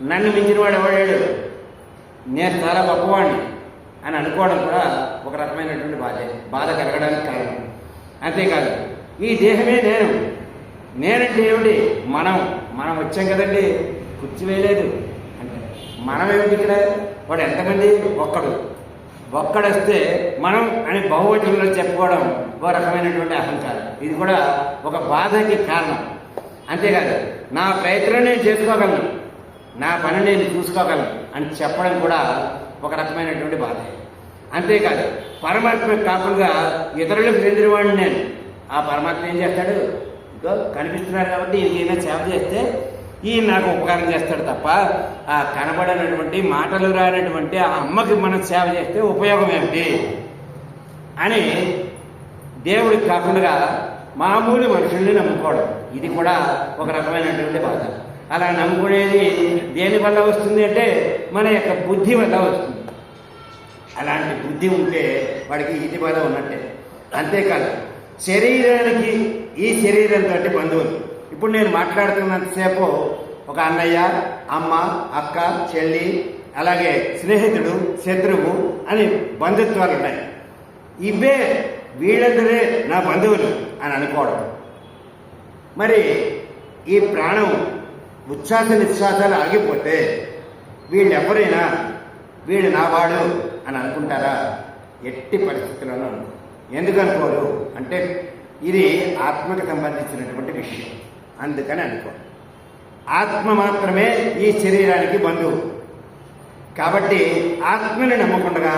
నన్ను మించిన వాడు ఎవడాడు, నేను చాలా గొప్పవాడిని అని అనుకోవడం కూడా ఒక రకమైనటువంటి బాధ కలగడానికి కారణం. అంతేకాదు ఈ దేహమే నేనంటే ఏమిటి, మనం వచ్చాం కదండి, కుర్చీ వేయలేదు అంటే మనం ఏమిటి ఇక్కడ, వాడు ఎంతమంది, ఒక్కడొస్తే మనం అని బహువచనంలో చెప్పుకోవడం ఒక రకమైనటువంటి అహంకారం. ఇది కూడా ఒక బాధకి కారణం. అంతేకాదు నా ప్రయత్నం నేను చేసుకోగలను, నా పని నేను చూసుకోగలను అని చెప్పడం కూడా ఒక రకమైనటువంటి బాధ. అంతేకాదు పరమాత్మ కాకుండా ఇతరులకు చెందినవాడిని నేను, ఆ పరమాత్మ ఏం చేస్తాడు, కనిపిస్తున్నారు కాబట్టి ఈయన సేవ చేస్తే ఈయన నాకు ఉపకారం చేస్తాడు తప్ప ఆ కనబడనటువంటి మాటలు రానటువంటి ఆ అమ్మకి మనం సేవ చేస్తే ఉపయోగం ఏమిటి అని దేవుడికి కాకుండా మామూలు మనుషుల్ని నమ్ముకోవడం, ఇది కూడా ఒక రకమైనటువంటి బాధ. అలా నమ్ముకునేది దేని వల్ల వస్తుంది అంటే మన యొక్క బుద్ధి వల్ల వస్తుంది. అలాంటి బుద్ధి ఉంటే వాడికి ఇది బాధ ఉన్నట్టే. అంతేకాదు శరీరానికి ఈ శరీరంతో బంధువులు. ఇప్పుడు నేను మాట్లాడుతున్నంతసేపు ఒక అన్నయ్య, అమ్మ, అక్క, చెల్లి, అలాగే స్నేహితుడు, శత్రువు అని బంధుత్వాలు ఉన్నాయి. ఇవే వీళ్ళందరే నా బంధువులు అని అనుకోవడం. మరి ఈ ప్రాణం ఉచ్ఛ్వాస నిశ్వాసాలు ఆగిపోతే వీళ్ళెవరైనా వీళ్ళు నావాడు అని అనుకుంటారా? ఎట్టి పరిస్థితుల్లోనూ అనుకో. ఎందుకు అనుకోరు అంటే ఇది ఆత్మకు సంబంధించినటువంటి విషయం, అందుకని అనుకో. ఆత్మ మాత్రమే ఈ శరీరానికి బంధువు. కాబట్టి ఆత్మని నమ్మకుండా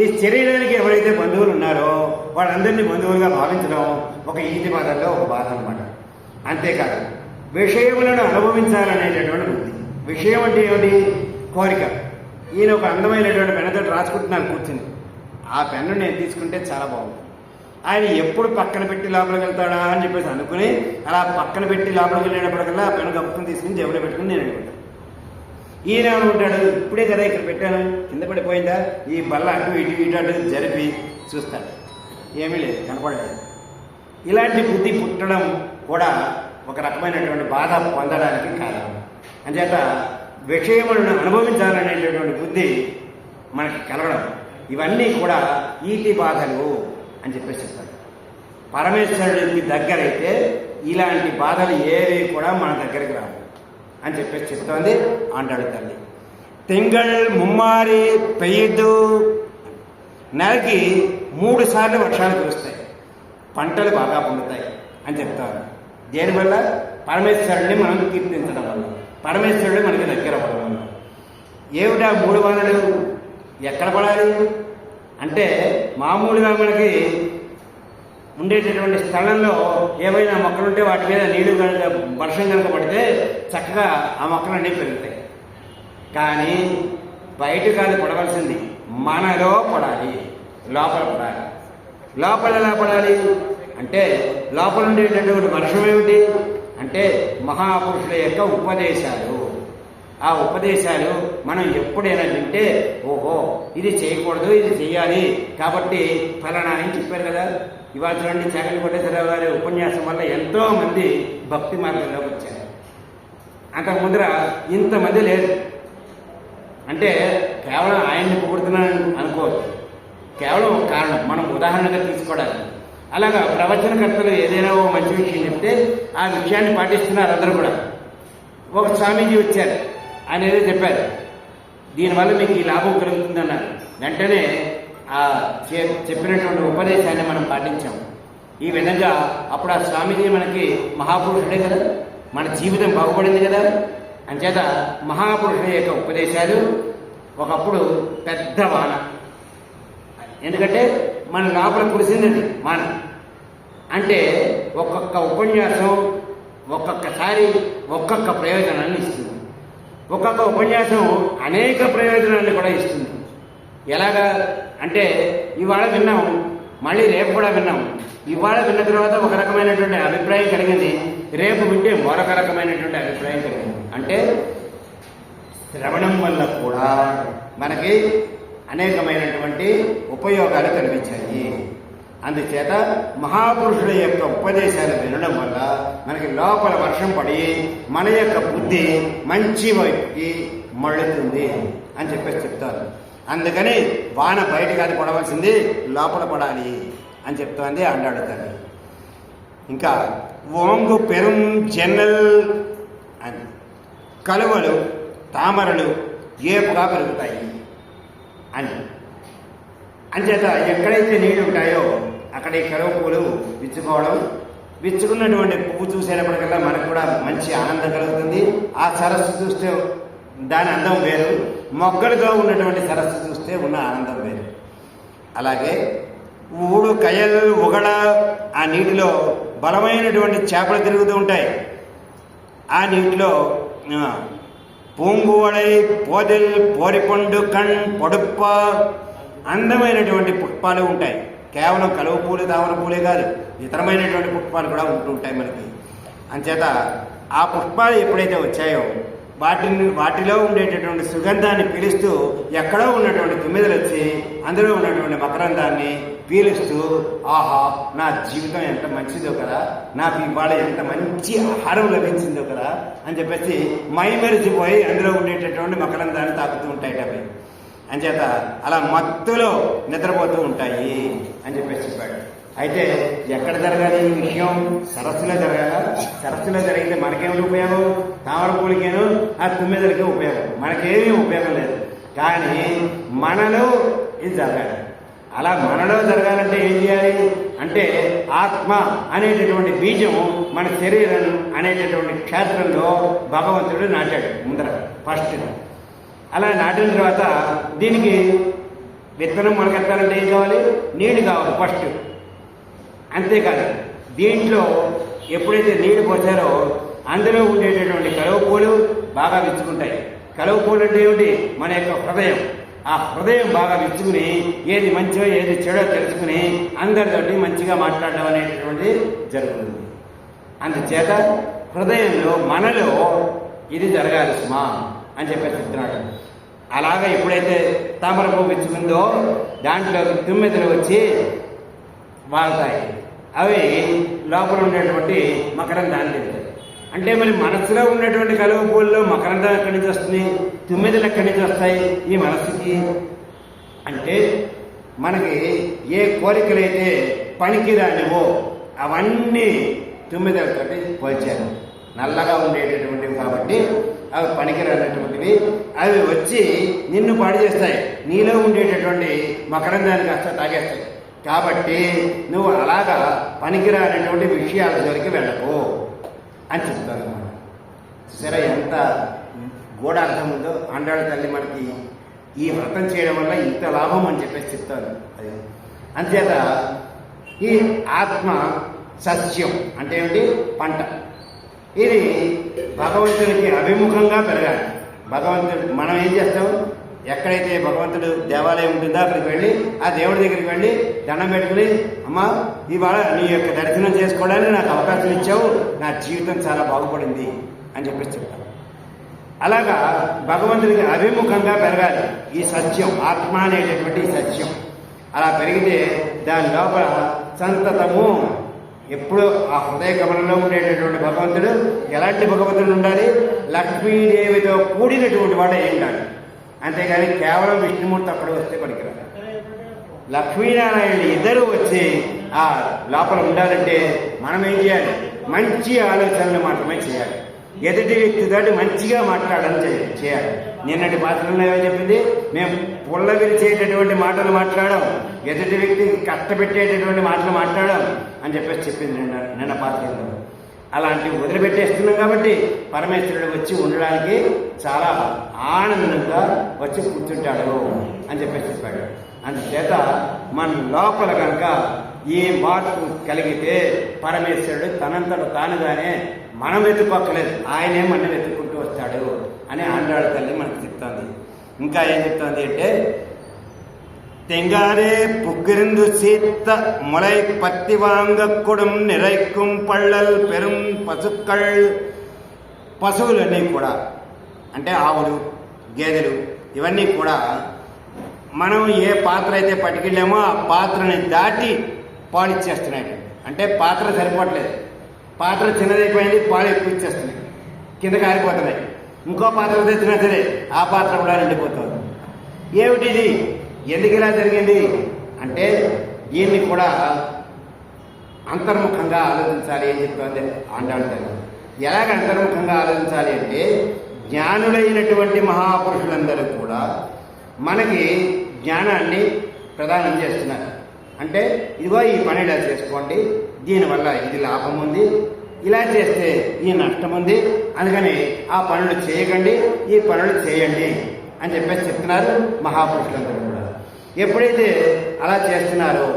ఈ శరీరానికి ఎవరైతే బంధువులు ఉన్నారో వాళ్ళందరినీ బంధువులుగా భావించడం ఒక ఈతి బాధల్లో ఒక బాధ అన్నమాట. అంతేకాదు విషయములను అనుభవించాలనేటటువంటి బుద్ధి. విషయం అంటే ఏమిటి? కోరిక. ఈయన ఒక అందమైనటువంటి పెన్నుతో రాసుకుంటున్నాను కూర్చుని. ఆ పెన్ను నేను తీసుకుంటే చాలా బాగుంది. ఆయన ఎప్పుడు పక్కన పెట్టి లోపలికి వెళ్తాడా అని చెప్పేసి అనుకుని అలా పక్కన పెట్టి లోపలికి వెళ్ళేటప్పటికల్లా ఆ పెన్ను గప్పుకుని తీసుకుని జేబులో పెట్టుకుని నేను అనుకుంటాను. ఈయన అనుకుంటాడు, ఇప్పుడే కదా ఇక్కడ పెట్టాను, కింద పడిపోయిందా, ఈ బల్ల అటు ఇటు ఇటు అటు జరిపి చూస్తాడు, ఏమీ లేదు, కనపడలేదు. ఇలాంటి బుద్ధి పుట్టడం కూడా ఒక రకమైనటువంటి బాధ పొందడానికి కారణం. అంచేత విషయములను అనుభవించాలనేటటువంటి బుద్ధి మనకి కలగడం, ఇవన్నీ కూడా ఈతి బాధలు అని చెప్పేసి చెప్తాడు. పరమేశ్వరుడికి దగ్గరైతే ఇలాంటి బాధలు ఏవి కూడా మన దగ్గరికి రావు అని చెప్పేసి చెప్తోంది అంటాడు తల్లి. తింగళ్ ముమ్మారి పెయ్యదు, నెలకి 3 సార్లు వర్షాలు కురుస్తాయి, పంటలు బాగా పండుతాయి అని చెప్తారు. దేనివల్ల? పరమేశ్వరుడిని మనం కీర్తించడం వల్ల, పరమేశ్వరుడు మనకి దగ్గర అవ్వడం వల్ల. ఏమిటా 3 వానలు ఎక్కడ పడాలి అంటే మామూలుగా మనకి ఉండేటటువంటి స్థలంలో ఏవైనా మొక్కలుంటే వాటి మీద నీళ్లు కనుక వర్షం కనుక పడితే చక్కగా ఆ మొక్కలన్నీ పెరుగుతాయి. కానీ బయట కాదు పడవలసింది, మనలో పడాలి, లోపల పడాలి. లోపల ఎలా పడాలి అంటే లోపల ఉండేటటువంటి వర్షం ఏమిటి అంటే మహాపురుషుల యొక్క ఉపదేశాలు. ఆ ఉపదేశాలు మనం ఎప్పుడైనా వింటే ఓహో ఇది చేయకూడదు, ఇది చెయ్యాలి, కాబట్టి ఫలానా అని చెప్పారు కదా. ఇవాళ చూడండి, చాకలి కోటేశ్వరరావు గారి ఉపన్యాసం వల్ల ఎంతో మంది భక్తి మార్గంలోకి వచ్చారు. అంతకు ముందర ఇంతమంది లేదు. అంటే కేవలం ఆయన్ని పొగుడుతున్నాను అనుకోవచ్చు, కేవలం ఒక కారణం మనం ఉదాహరణగా తీసుకోవడానికి. అలాగా ప్రవచనకర్తలు ఏదైనా ఓ మంచి విషయం చెప్తే ఆ విషయాన్ని పాటిస్తున్నారు అందరూ కూడా. ఒక స్వామీజీ వచ్చారు, ఆయన ఏదో చెప్పారు, దీనివల్ల మీకు ఈ లాభం కలుగుతుందన్నారు. వెంటనే ఆ చెప్పినటువంటి ఉపదేశాన్ని మనం పాటించాము. ఈ విధంగా అప్పుడు ఆ స్వామీజీ మనకి మహాపురుషుడే కదా, మన జీవితం బాగుపడింది కదా. అంచేత మహాపురుషుల యొక్క ఉపదేశాలు ఒకప్పుడు పెద్ద వాన, ఎందుకంటే మన లోపల కురిసిందండి వాన. అంటే ఒక్కొక్క ఉపన్యాసం ఒక్కొక్కసారి ఒక్కొక్క ప్రయోజనాన్ని ఇస్తుంది. ఒక్కొక్క ఉపన్యాసం అనేక ప్రయోజనాన్ని కూడా ఇస్తుంది. ఎలాగా అంటే ఇవాళ విన్నాం, మళ్ళీ రేపు కూడా విన్నాం. ఇవాళ విన్న తర్వాత ఒక రకమైనటువంటి అభిప్రాయం కలిగింది, రేపు వింటే మరొక రకమైనటువంటి అభిప్రాయం కలిగింది. అంటే శ్రవణం వల్ల కూడా మనకి అనేకమైనటువంటి ఉపయోగాలు కనిపించాయి. అందుచేత మహాపురుషుల యొక్క ఉపదేశాలు వినడం వల్ల మనకి లోపల వర్షం పడి మన యొక్క బుద్ధి మంచి వైపుకి మళ్ళుతుంది అని చెప్పేసి చెప్తారు. అందుకని వాన బయట కాదు పడవలసింది, లోపల పడాలి అని చెప్తోంది అండాడు తల్లి. ఇంకా ఓంగు పెరుం జన్నల్ అని కలువలు తామరలు ఏపుగా పెరుగుతాయి అని. అంచేత ఎక్కడైతే నీళ్లు ఉంటాయో అక్కడ ఈ కలువ పువ్వులు విచ్చుకోవడం, విచ్చుకున్నటువంటి పువ్వు చూసేటప్పటికల్లా మనకు కూడా మంచి ఆనందం కలుగుతుంది. ఆ సరస్సు చూస్తే దాని అందం వేరు, మొగ్గలుగా ఉన్నటువంటి సరస్సు చూస్తే ఉన్న ఆనందం వేరు. అలాగే ఊడు కయల్ ఉగడ, ఆ నీటిలో బలమైనటువంటి చేపలు తిరుగుతూ ఉంటాయి. ఆ నీటిలో పూంగువడై పోదెల్ పోరిపండు కణ్ పొడుప్ప, అందమైనటువంటి పుష్పాలు ఉంటాయి. కేవలం కలువ పూలు తామర పూలే కాదు, ఇతరమైనటువంటి పుష్పాలు కూడా ఉంటుంటాయి మనకి. అంచేత ఆ పుష్పాలు ఎప్పుడైతే వచ్చాయో వాటిలో ఉండేటటువంటి సుగంధాన్ని పీలుస్తూ ఎక్కడో ఉన్నటువంటి తుమ్మిదలు వచ్చి అందులో ఉన్నటువంటి మకరందాన్ని పీలుస్తూ ఆహా నా జీవితం ఎంత మంచిదో కదా, నాకు ఇవాళ ఎంత మంచి ఆహారం లభించిందో కదా అని చెప్పేసి మైమరిచిపోయి అందులో ఉండేటటువంటి మకరందాన్ని తాకుతూ ఉంటాయి అవి. అంచేత అలా మత్తులో నిద్రపోతూ ఉంటాయి అని చెప్పేసి చెప్పాడు. అయితే ఎక్కడ జరగాలి ఈ విషయం? సరస్సులో జరగాల. సరస్సులో జరిగితే మనకేమిటి ఉపయోగం? తామర పూలకేను ఆ తుమ్మెదలకే ఉపయోగం, మనకేమీ ఉపయోగం లేదు. కానీ మనలో ఇది జరగాలి. అలా మనలో జరగాలంటే ఏం చేయాలి అంటే ఆత్మ అనేటటువంటి బీజం మన శరీరం అనేటటువంటి క్షేత్రంలో భగవంతుడు నాటాడు ముందర ఫస్ట్. అలా నాటిన తర్వాత దీనికి విత్తనం మనకు ఎత్తాలంటే ఏం కావాలి? నీళ్ళు కావాలి ఫస్ట్. అంతేకాదు దీంట్లో ఎప్పుడైతే నీళ్లు పోసారో అందులో ఉండేటటువంటి కలువ పూలు బాగా విచ్చుకుంటాయి. కలువ పూలు అంటే ఏమిటి? మన యొక్క హృదయం. ఆ హృదయం బాగా విచ్చుకుని ఏది మంచో ఏది చెడో తెలుసుకుని అందరితోటి మంచిగా మాట్లాడడం అనేటటువంటి జరుగుతుంది. అందుచేత హృదయంలో మనలో ఇది జరగాలి సుమా అని చెప్పేసి చెప్తున్నాడు. అలాగే ఎప్పుడైతే తామర పువ్వు విచ్చుకుందో దాంట్లో తుమ్మెదలు వచ్చి వాళ్తాయి. అవి లోపల ఉండేటువంటి మకరందాన్ని తింటాయి. అంటే మరి మనస్సులో ఉన్నటువంటి కలువ పూల్లో మకరందం ఎక్కడి నుంచి వస్తుంది? తుమ్మెదలు ఎక్కడి నుంచి వస్తాయి ఈ మనస్సుకి? అంటే మనకి ఏ కోరికలైతే పనికిరానివో అవన్నీ తుమ్మెదలతోటి పోల్చారు. నల్లగా ఉండేటటువంటివి కాబట్టి అవి పనికిరానటువంటివి. అవి వచ్చి నిన్ను పాడు చేస్తాయి, నీలో ఉండేటటువంటి మకరందాన్ని కాస్త తాగేస్తాయి. కాబట్టి నువ్వు అలాగా పనికిరానటువంటి విషయాల జోలికి వెళ్ళకు అని చెప్తాను అన్నమాట. సరే, ఎంత గూఢార్థం ఉందో ఆండాళ్ళ తల్లి మనకి ఈ వ్రతం చేయడం వల్ల ఇంత లాభం అని చెప్పేసి చెప్తాను. అది అంతేత ఈ ఆత్మ సస్యం అంటే ఏమిటి? పంట. ఇది భగవంతునికి అభిముఖంగా పెరగాలి. భగవంతుడు మనం ఏం చేస్తాం? ఎక్కడైతే భగవంతుడు దేవాలయం ఉంటుందో అక్కడికి వెళ్ళి ఆ దేవుడి దగ్గరికి వెళ్ళి దండం పెట్టుకుని, అమ్మా ఇవాళ నీ యొక్క దర్శనం చేసుకోవడానికి నాకు అవకాశం ఇచ్చావు, నా జీవితం చాలా బాగుపడింది అని చెప్పేసి చెప్తాను. అలాగా భగవంతుడికి అభిముఖంగా పెరగాలి ఈ సత్యం, ఆత్మ అనేటటువంటి సత్యం. అలా పెరిగితే దాని లోపల సంతతము ఎప్పుడు ఆ హృదయ గమనంలో ఉండేటటువంటి భగవంతుడు ఎలాంటి భగవంతుడు ఉండాలి? లక్ష్మీదేవితో కూడినటువంటి వాడు అయి ఉండాలి. అంతేగాని కేవలం విష్ణుమూర్తి అక్కడ వస్తే పనికిరాదు. లక్ష్మీనారాయణ ఇద్దరు వచ్చి ఆ లోపల ఉండాలంటే మనం ఏం చేయాలి? మంచి ఆలోచనలు మాత్రమే చేయాలి. ఎదుటి వ్యక్తితోటి మంచిగా మాట్లాడడం చేయాలి. నిన్నటి పాత్రలో ఏమో చెప్పింది? మేము పుల్ల విరిచేటటువంటి మాటలు మాట్లాడడం, ఎదుటి వ్యక్తికి కష్టపెట్టేటటువంటి మాటలు మాట్లాడడం అని చెప్పేసి చెప్పింది నిన్న పాత్రలో. అలాంటివి వదిలిపెట్టేస్తున్నాం కాబట్టి పరమేశ్వరుడు వచ్చి ఉండడానికి చాలా ఆనందంగా వచ్చి కూర్చుంటాడు అని చెప్పేసి చెప్పాడు. అందుచేత మన లోపల కనుక ఈ మార్పు కలిగితే పరమేశ్వరుడు తనంతట తానుగానే మనం వెతుక్కోక్కలేదు, ఆయనే మనం వెతుక్కుంటూ వస్తాడు అని ఆండాళ్ళ తల్లి మనకు చెప్తోంది. ఇంకా ఏం చెప్తోంది అంటే, தெங்காரே புக்கிருந்து சீத்த முளை பத்தி வாங்கக்கூடும் நிறைக்கும் పళ్ళల్ పెరుం పశుక్கள். పశువులన్నీ కూడా అంటే ఆవులు, గేదెలు ఇవన్నీ కూడా మనం ఏ పాత్ర అయితే పట్టుకెళ్ళామో ఆ పాత్రని దాటి పాలు ఇచ్చేస్తున్నాయి. అంటే పాత్ర సరిపోవట్లేదు, పాత్ర చిన్నదైపోయింది, పాలు ఎక్కువ ఇచ్చేస్తున్నాయి, కింద కారిపోతున్నాయి. ఇంకో పాత్ర తెచ్చినా సరే ఆ పాత్ర కూడా నిండిపోతుంది. ఏమిటిది? ఎందుకు ఇలా జరిగింది అంటే దీన్ని కూడా అంతర్ముఖంగా ఆలోచించాలి అని చెప్తుంది ఆండాళ్ళ తల్లి. ఎలాగ అంతర్ముఖంగా ఆలోచించాలి అంటే, జ్ఞానులైనటువంటి మహాపురుషులందరూ కూడా మనకి జ్ఞానాన్ని ప్రదానం చేస్తున్నారు. అంటే ఇదిగో ఈ పని ఇలా చేసుకోండి, దీనివల్ల ఇది లాభం ఉంది, ఇలా చేస్తే ఈ నష్టం ఉంది, అందుకని ఆ పనులు చేయకండి, ఈ పనులు చేయండి అని చెప్పేసి చెప్తున్నారు మహాపురుషులందరూ కూడా. ఎప్పుడైతే అలా చేస్తున్నారో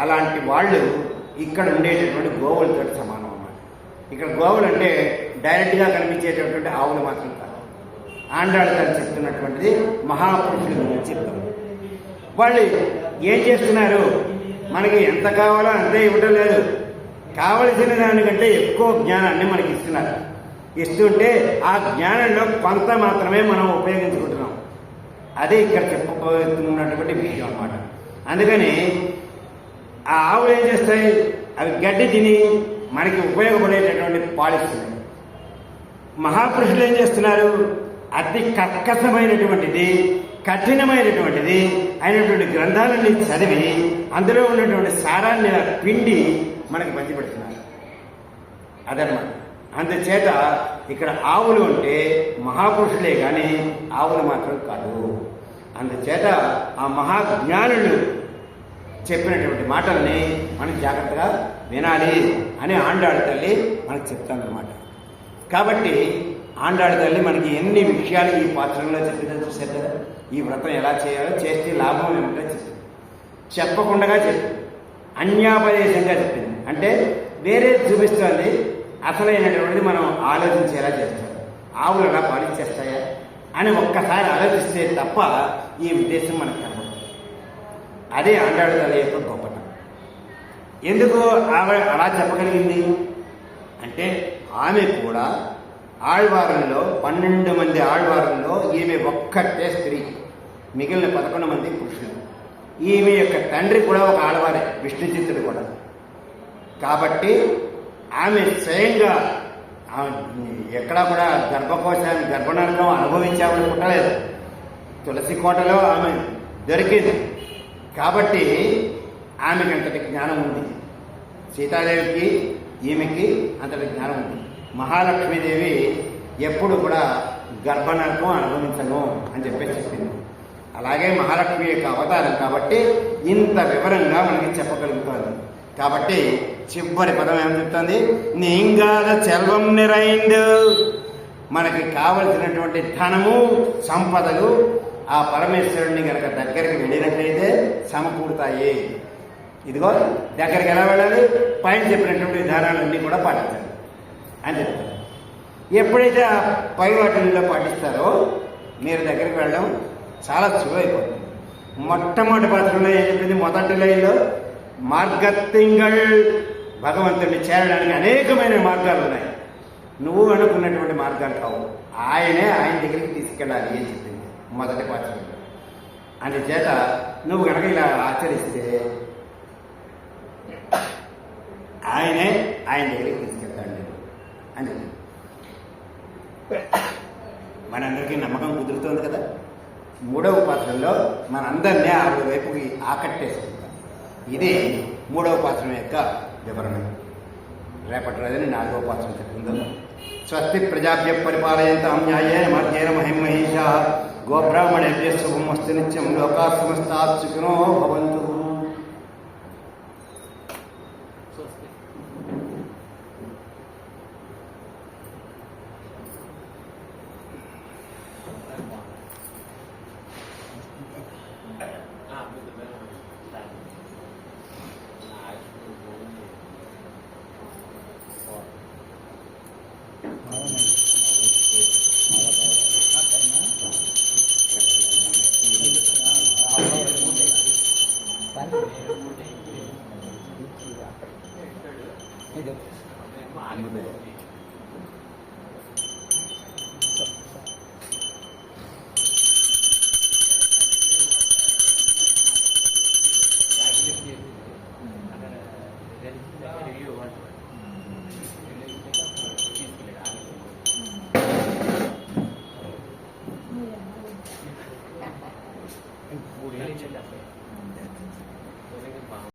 అలాంటి వాళ్ళు ఇక్కడ ఉండేటటువంటి గోవులతో సమానం అన్నమాట. ఇక్కడ గోవులు అంటే డైరెక్ట్గా కనిపించేటటువంటి ఆవులు మాత్రం కాదు. ఆండాళ్ళ తల్లి చెప్తున్నటువంటిది మహాపురుషుల గురించి చెప్తారు. వాళ్ళు ఏం చేస్తున్నారు? మనకి ఎంత కావాలో అంతే ఇవ్వటం లేదు, కావలసిన దానికంటే ఎక్కువ జ్ఞానాన్ని మనకి ఇస్తున్నారు. ఇస్తుంటే ఆ జ్ఞానంలో కొంత మాత్రమే మనం ఉపయోగించుకుంటున్నాం. అదే ఇక్కడ చెప్పబోతున్నటువంటి విషయం అన్నమాట. అందుకని ఆ ఆవులు ఏం చేస్తాయి? అవి గడ్డి తిని మనకి ఉపయోగపడేటటువంటి పాలిస్తున్నాయి. మహాపురుషులు ఏం చేస్తున్నారు? అతి కర్కశమైనటువంటిది, కఠినమైనటువంటిది అయినటువంటి గ్రంథాలన్నీ చదివి అందులో ఉన్నటువంటి సారాన్ని పిండి మనకి పంచిపెడుతున్నారు. అదనమాట. అందుచేత ఇక్కడ ఆవులు అంటే మహాపురుషులే కానీ ఆవులు మాత్రం కాదు. అందుచేత ఆ మహాజ్ఞానులు చెప్పినటువంటి మాటల్ని మనం జాగ్రత్తగా వినాలి అని ఆండాళ్ళ తల్లి మనకు చెప్తానమాట. కాబట్టి ఆండాళ్ళ తల్లి మనకి ఎన్ని విషయాలు ఈ పాత్రలో చెప్పిందో చూశారు కదా. ఈ వ్రతం ఎలా చేయాలో, చేస్తే లాభం ఏమిటో చెప్పింది. చెప్పకుండా చెప్పింది, అన్యాపదేశంగా చెప్పింది. అంటే వేరే చూపిస్తుంది, అసలైనటువంటిది మనం ఆలోచించేలా చేస్తాం. ఆవులు ఎలా పాలించేస్తాయా అని ఒక్కసారి ఆలోచిస్తే తప్ప ఈ ఉద్దేశం మనకు కనబడుతుంది. అదే ఆండాళ్ళ తల్లి యొక్క గొప్పతనం. ఎందుకు ఆవిడ అలా చెప్పగలిగింది అంటే, ఆమె కూడా ఆళ్వారంలో 12 మంది ఆళ్వారంలో ఈమె ఒక్కటే స్త్రీ, మిగిలిన 11 మంది పురుషులు. ఈమె యొక్క తండ్రి కూడా ఒక ఆడవారే, విష్ణుచిత్తుడు కూడా. కాబట్టి ఆమె స్వయంగా ఎక్కడా కూడా గర్భకోశాన్ని, గర్భనరకం అనుభవించామని పుట్టలేదు. తులసి కోటలో ఆమె దొరికింది. కాబట్టి ఆమెకి అంతటి జ్ఞానం ఉంది. సీతాదేవికి ఈమెకి అంతటి జ్ఞానం ఉంది. మహాలక్ష్మీదేవి ఎప్పుడు కూడా గర్భనరకం అనుభవించను అని చెప్పింది. అలాగే మహాలక్ష్మి యొక్క అవతారం కాబట్టి ఇంత వివరంగా మనకి చెప్పగలుగుతుంది. కాబట్టి చివరి పదం ఏమని చెప్తుంది? నీంగాద చెల్వం నిరైండు. మనకి కావలసినటువంటి ధనము, సంపదలు ఆ పరమేశ్వరుడిని కనుక దగ్గరికి వెళ్ళినట్లయితే సమకూడతాయి. ఇదిగో దగ్గరికి ఎలా వెళ్ళాలి? పైన చెప్పినటువంటి విధానాలన్నీ కూడా పాటించాలి అని చెప్తారు. ఎప్పుడైతే ఆ పై వాటిల్లో పాటిస్తారో మీరు దగ్గరికి వెళ్ళడం చాలా సులువైపోతుంది. మొట్టమొదటి పాత్రలో ఏం చెప్పింది? మొదటి లైన్లో మార్గతింగళ్, భగవంతుడిని చేరడానికి అనేకమైన మార్గాలు ఉన్నాయి. నువ్వు అనుకున్నటువంటి మార్గాలు కావు, ఆయన దగ్గరికి తీసుకెళ్ళాలి అని చెప్పింది మొదటి పాత్రలో. అందుచేత నువ్వు కనుక ఇలా ఆచరిస్తే ఆయన దగ్గరికి తీసుకెళ్తాడు అని. మనందరికీ నమ్మకం కుదురుతోంది కదా. మూడవ పాత్రలో మనందరినీ ఆవిడ వైపుకి ఆకట్టేసుకుంటాం. ఇది మూడవ పాత్ర యొక్క వివరణ. రేపటి రోజుని 4వ పాత్ర చెప్పుకుందాం. స్వస్తి ప్రజాభ్య పరిపాలయంతాం న్యాయేన మార్గేణ మహిమహీషా గోబ్రాహ్మణేభ్యః శుభమస్తు నిత్యం. లోకాః సమస్తాః సుఖినో భవంతు.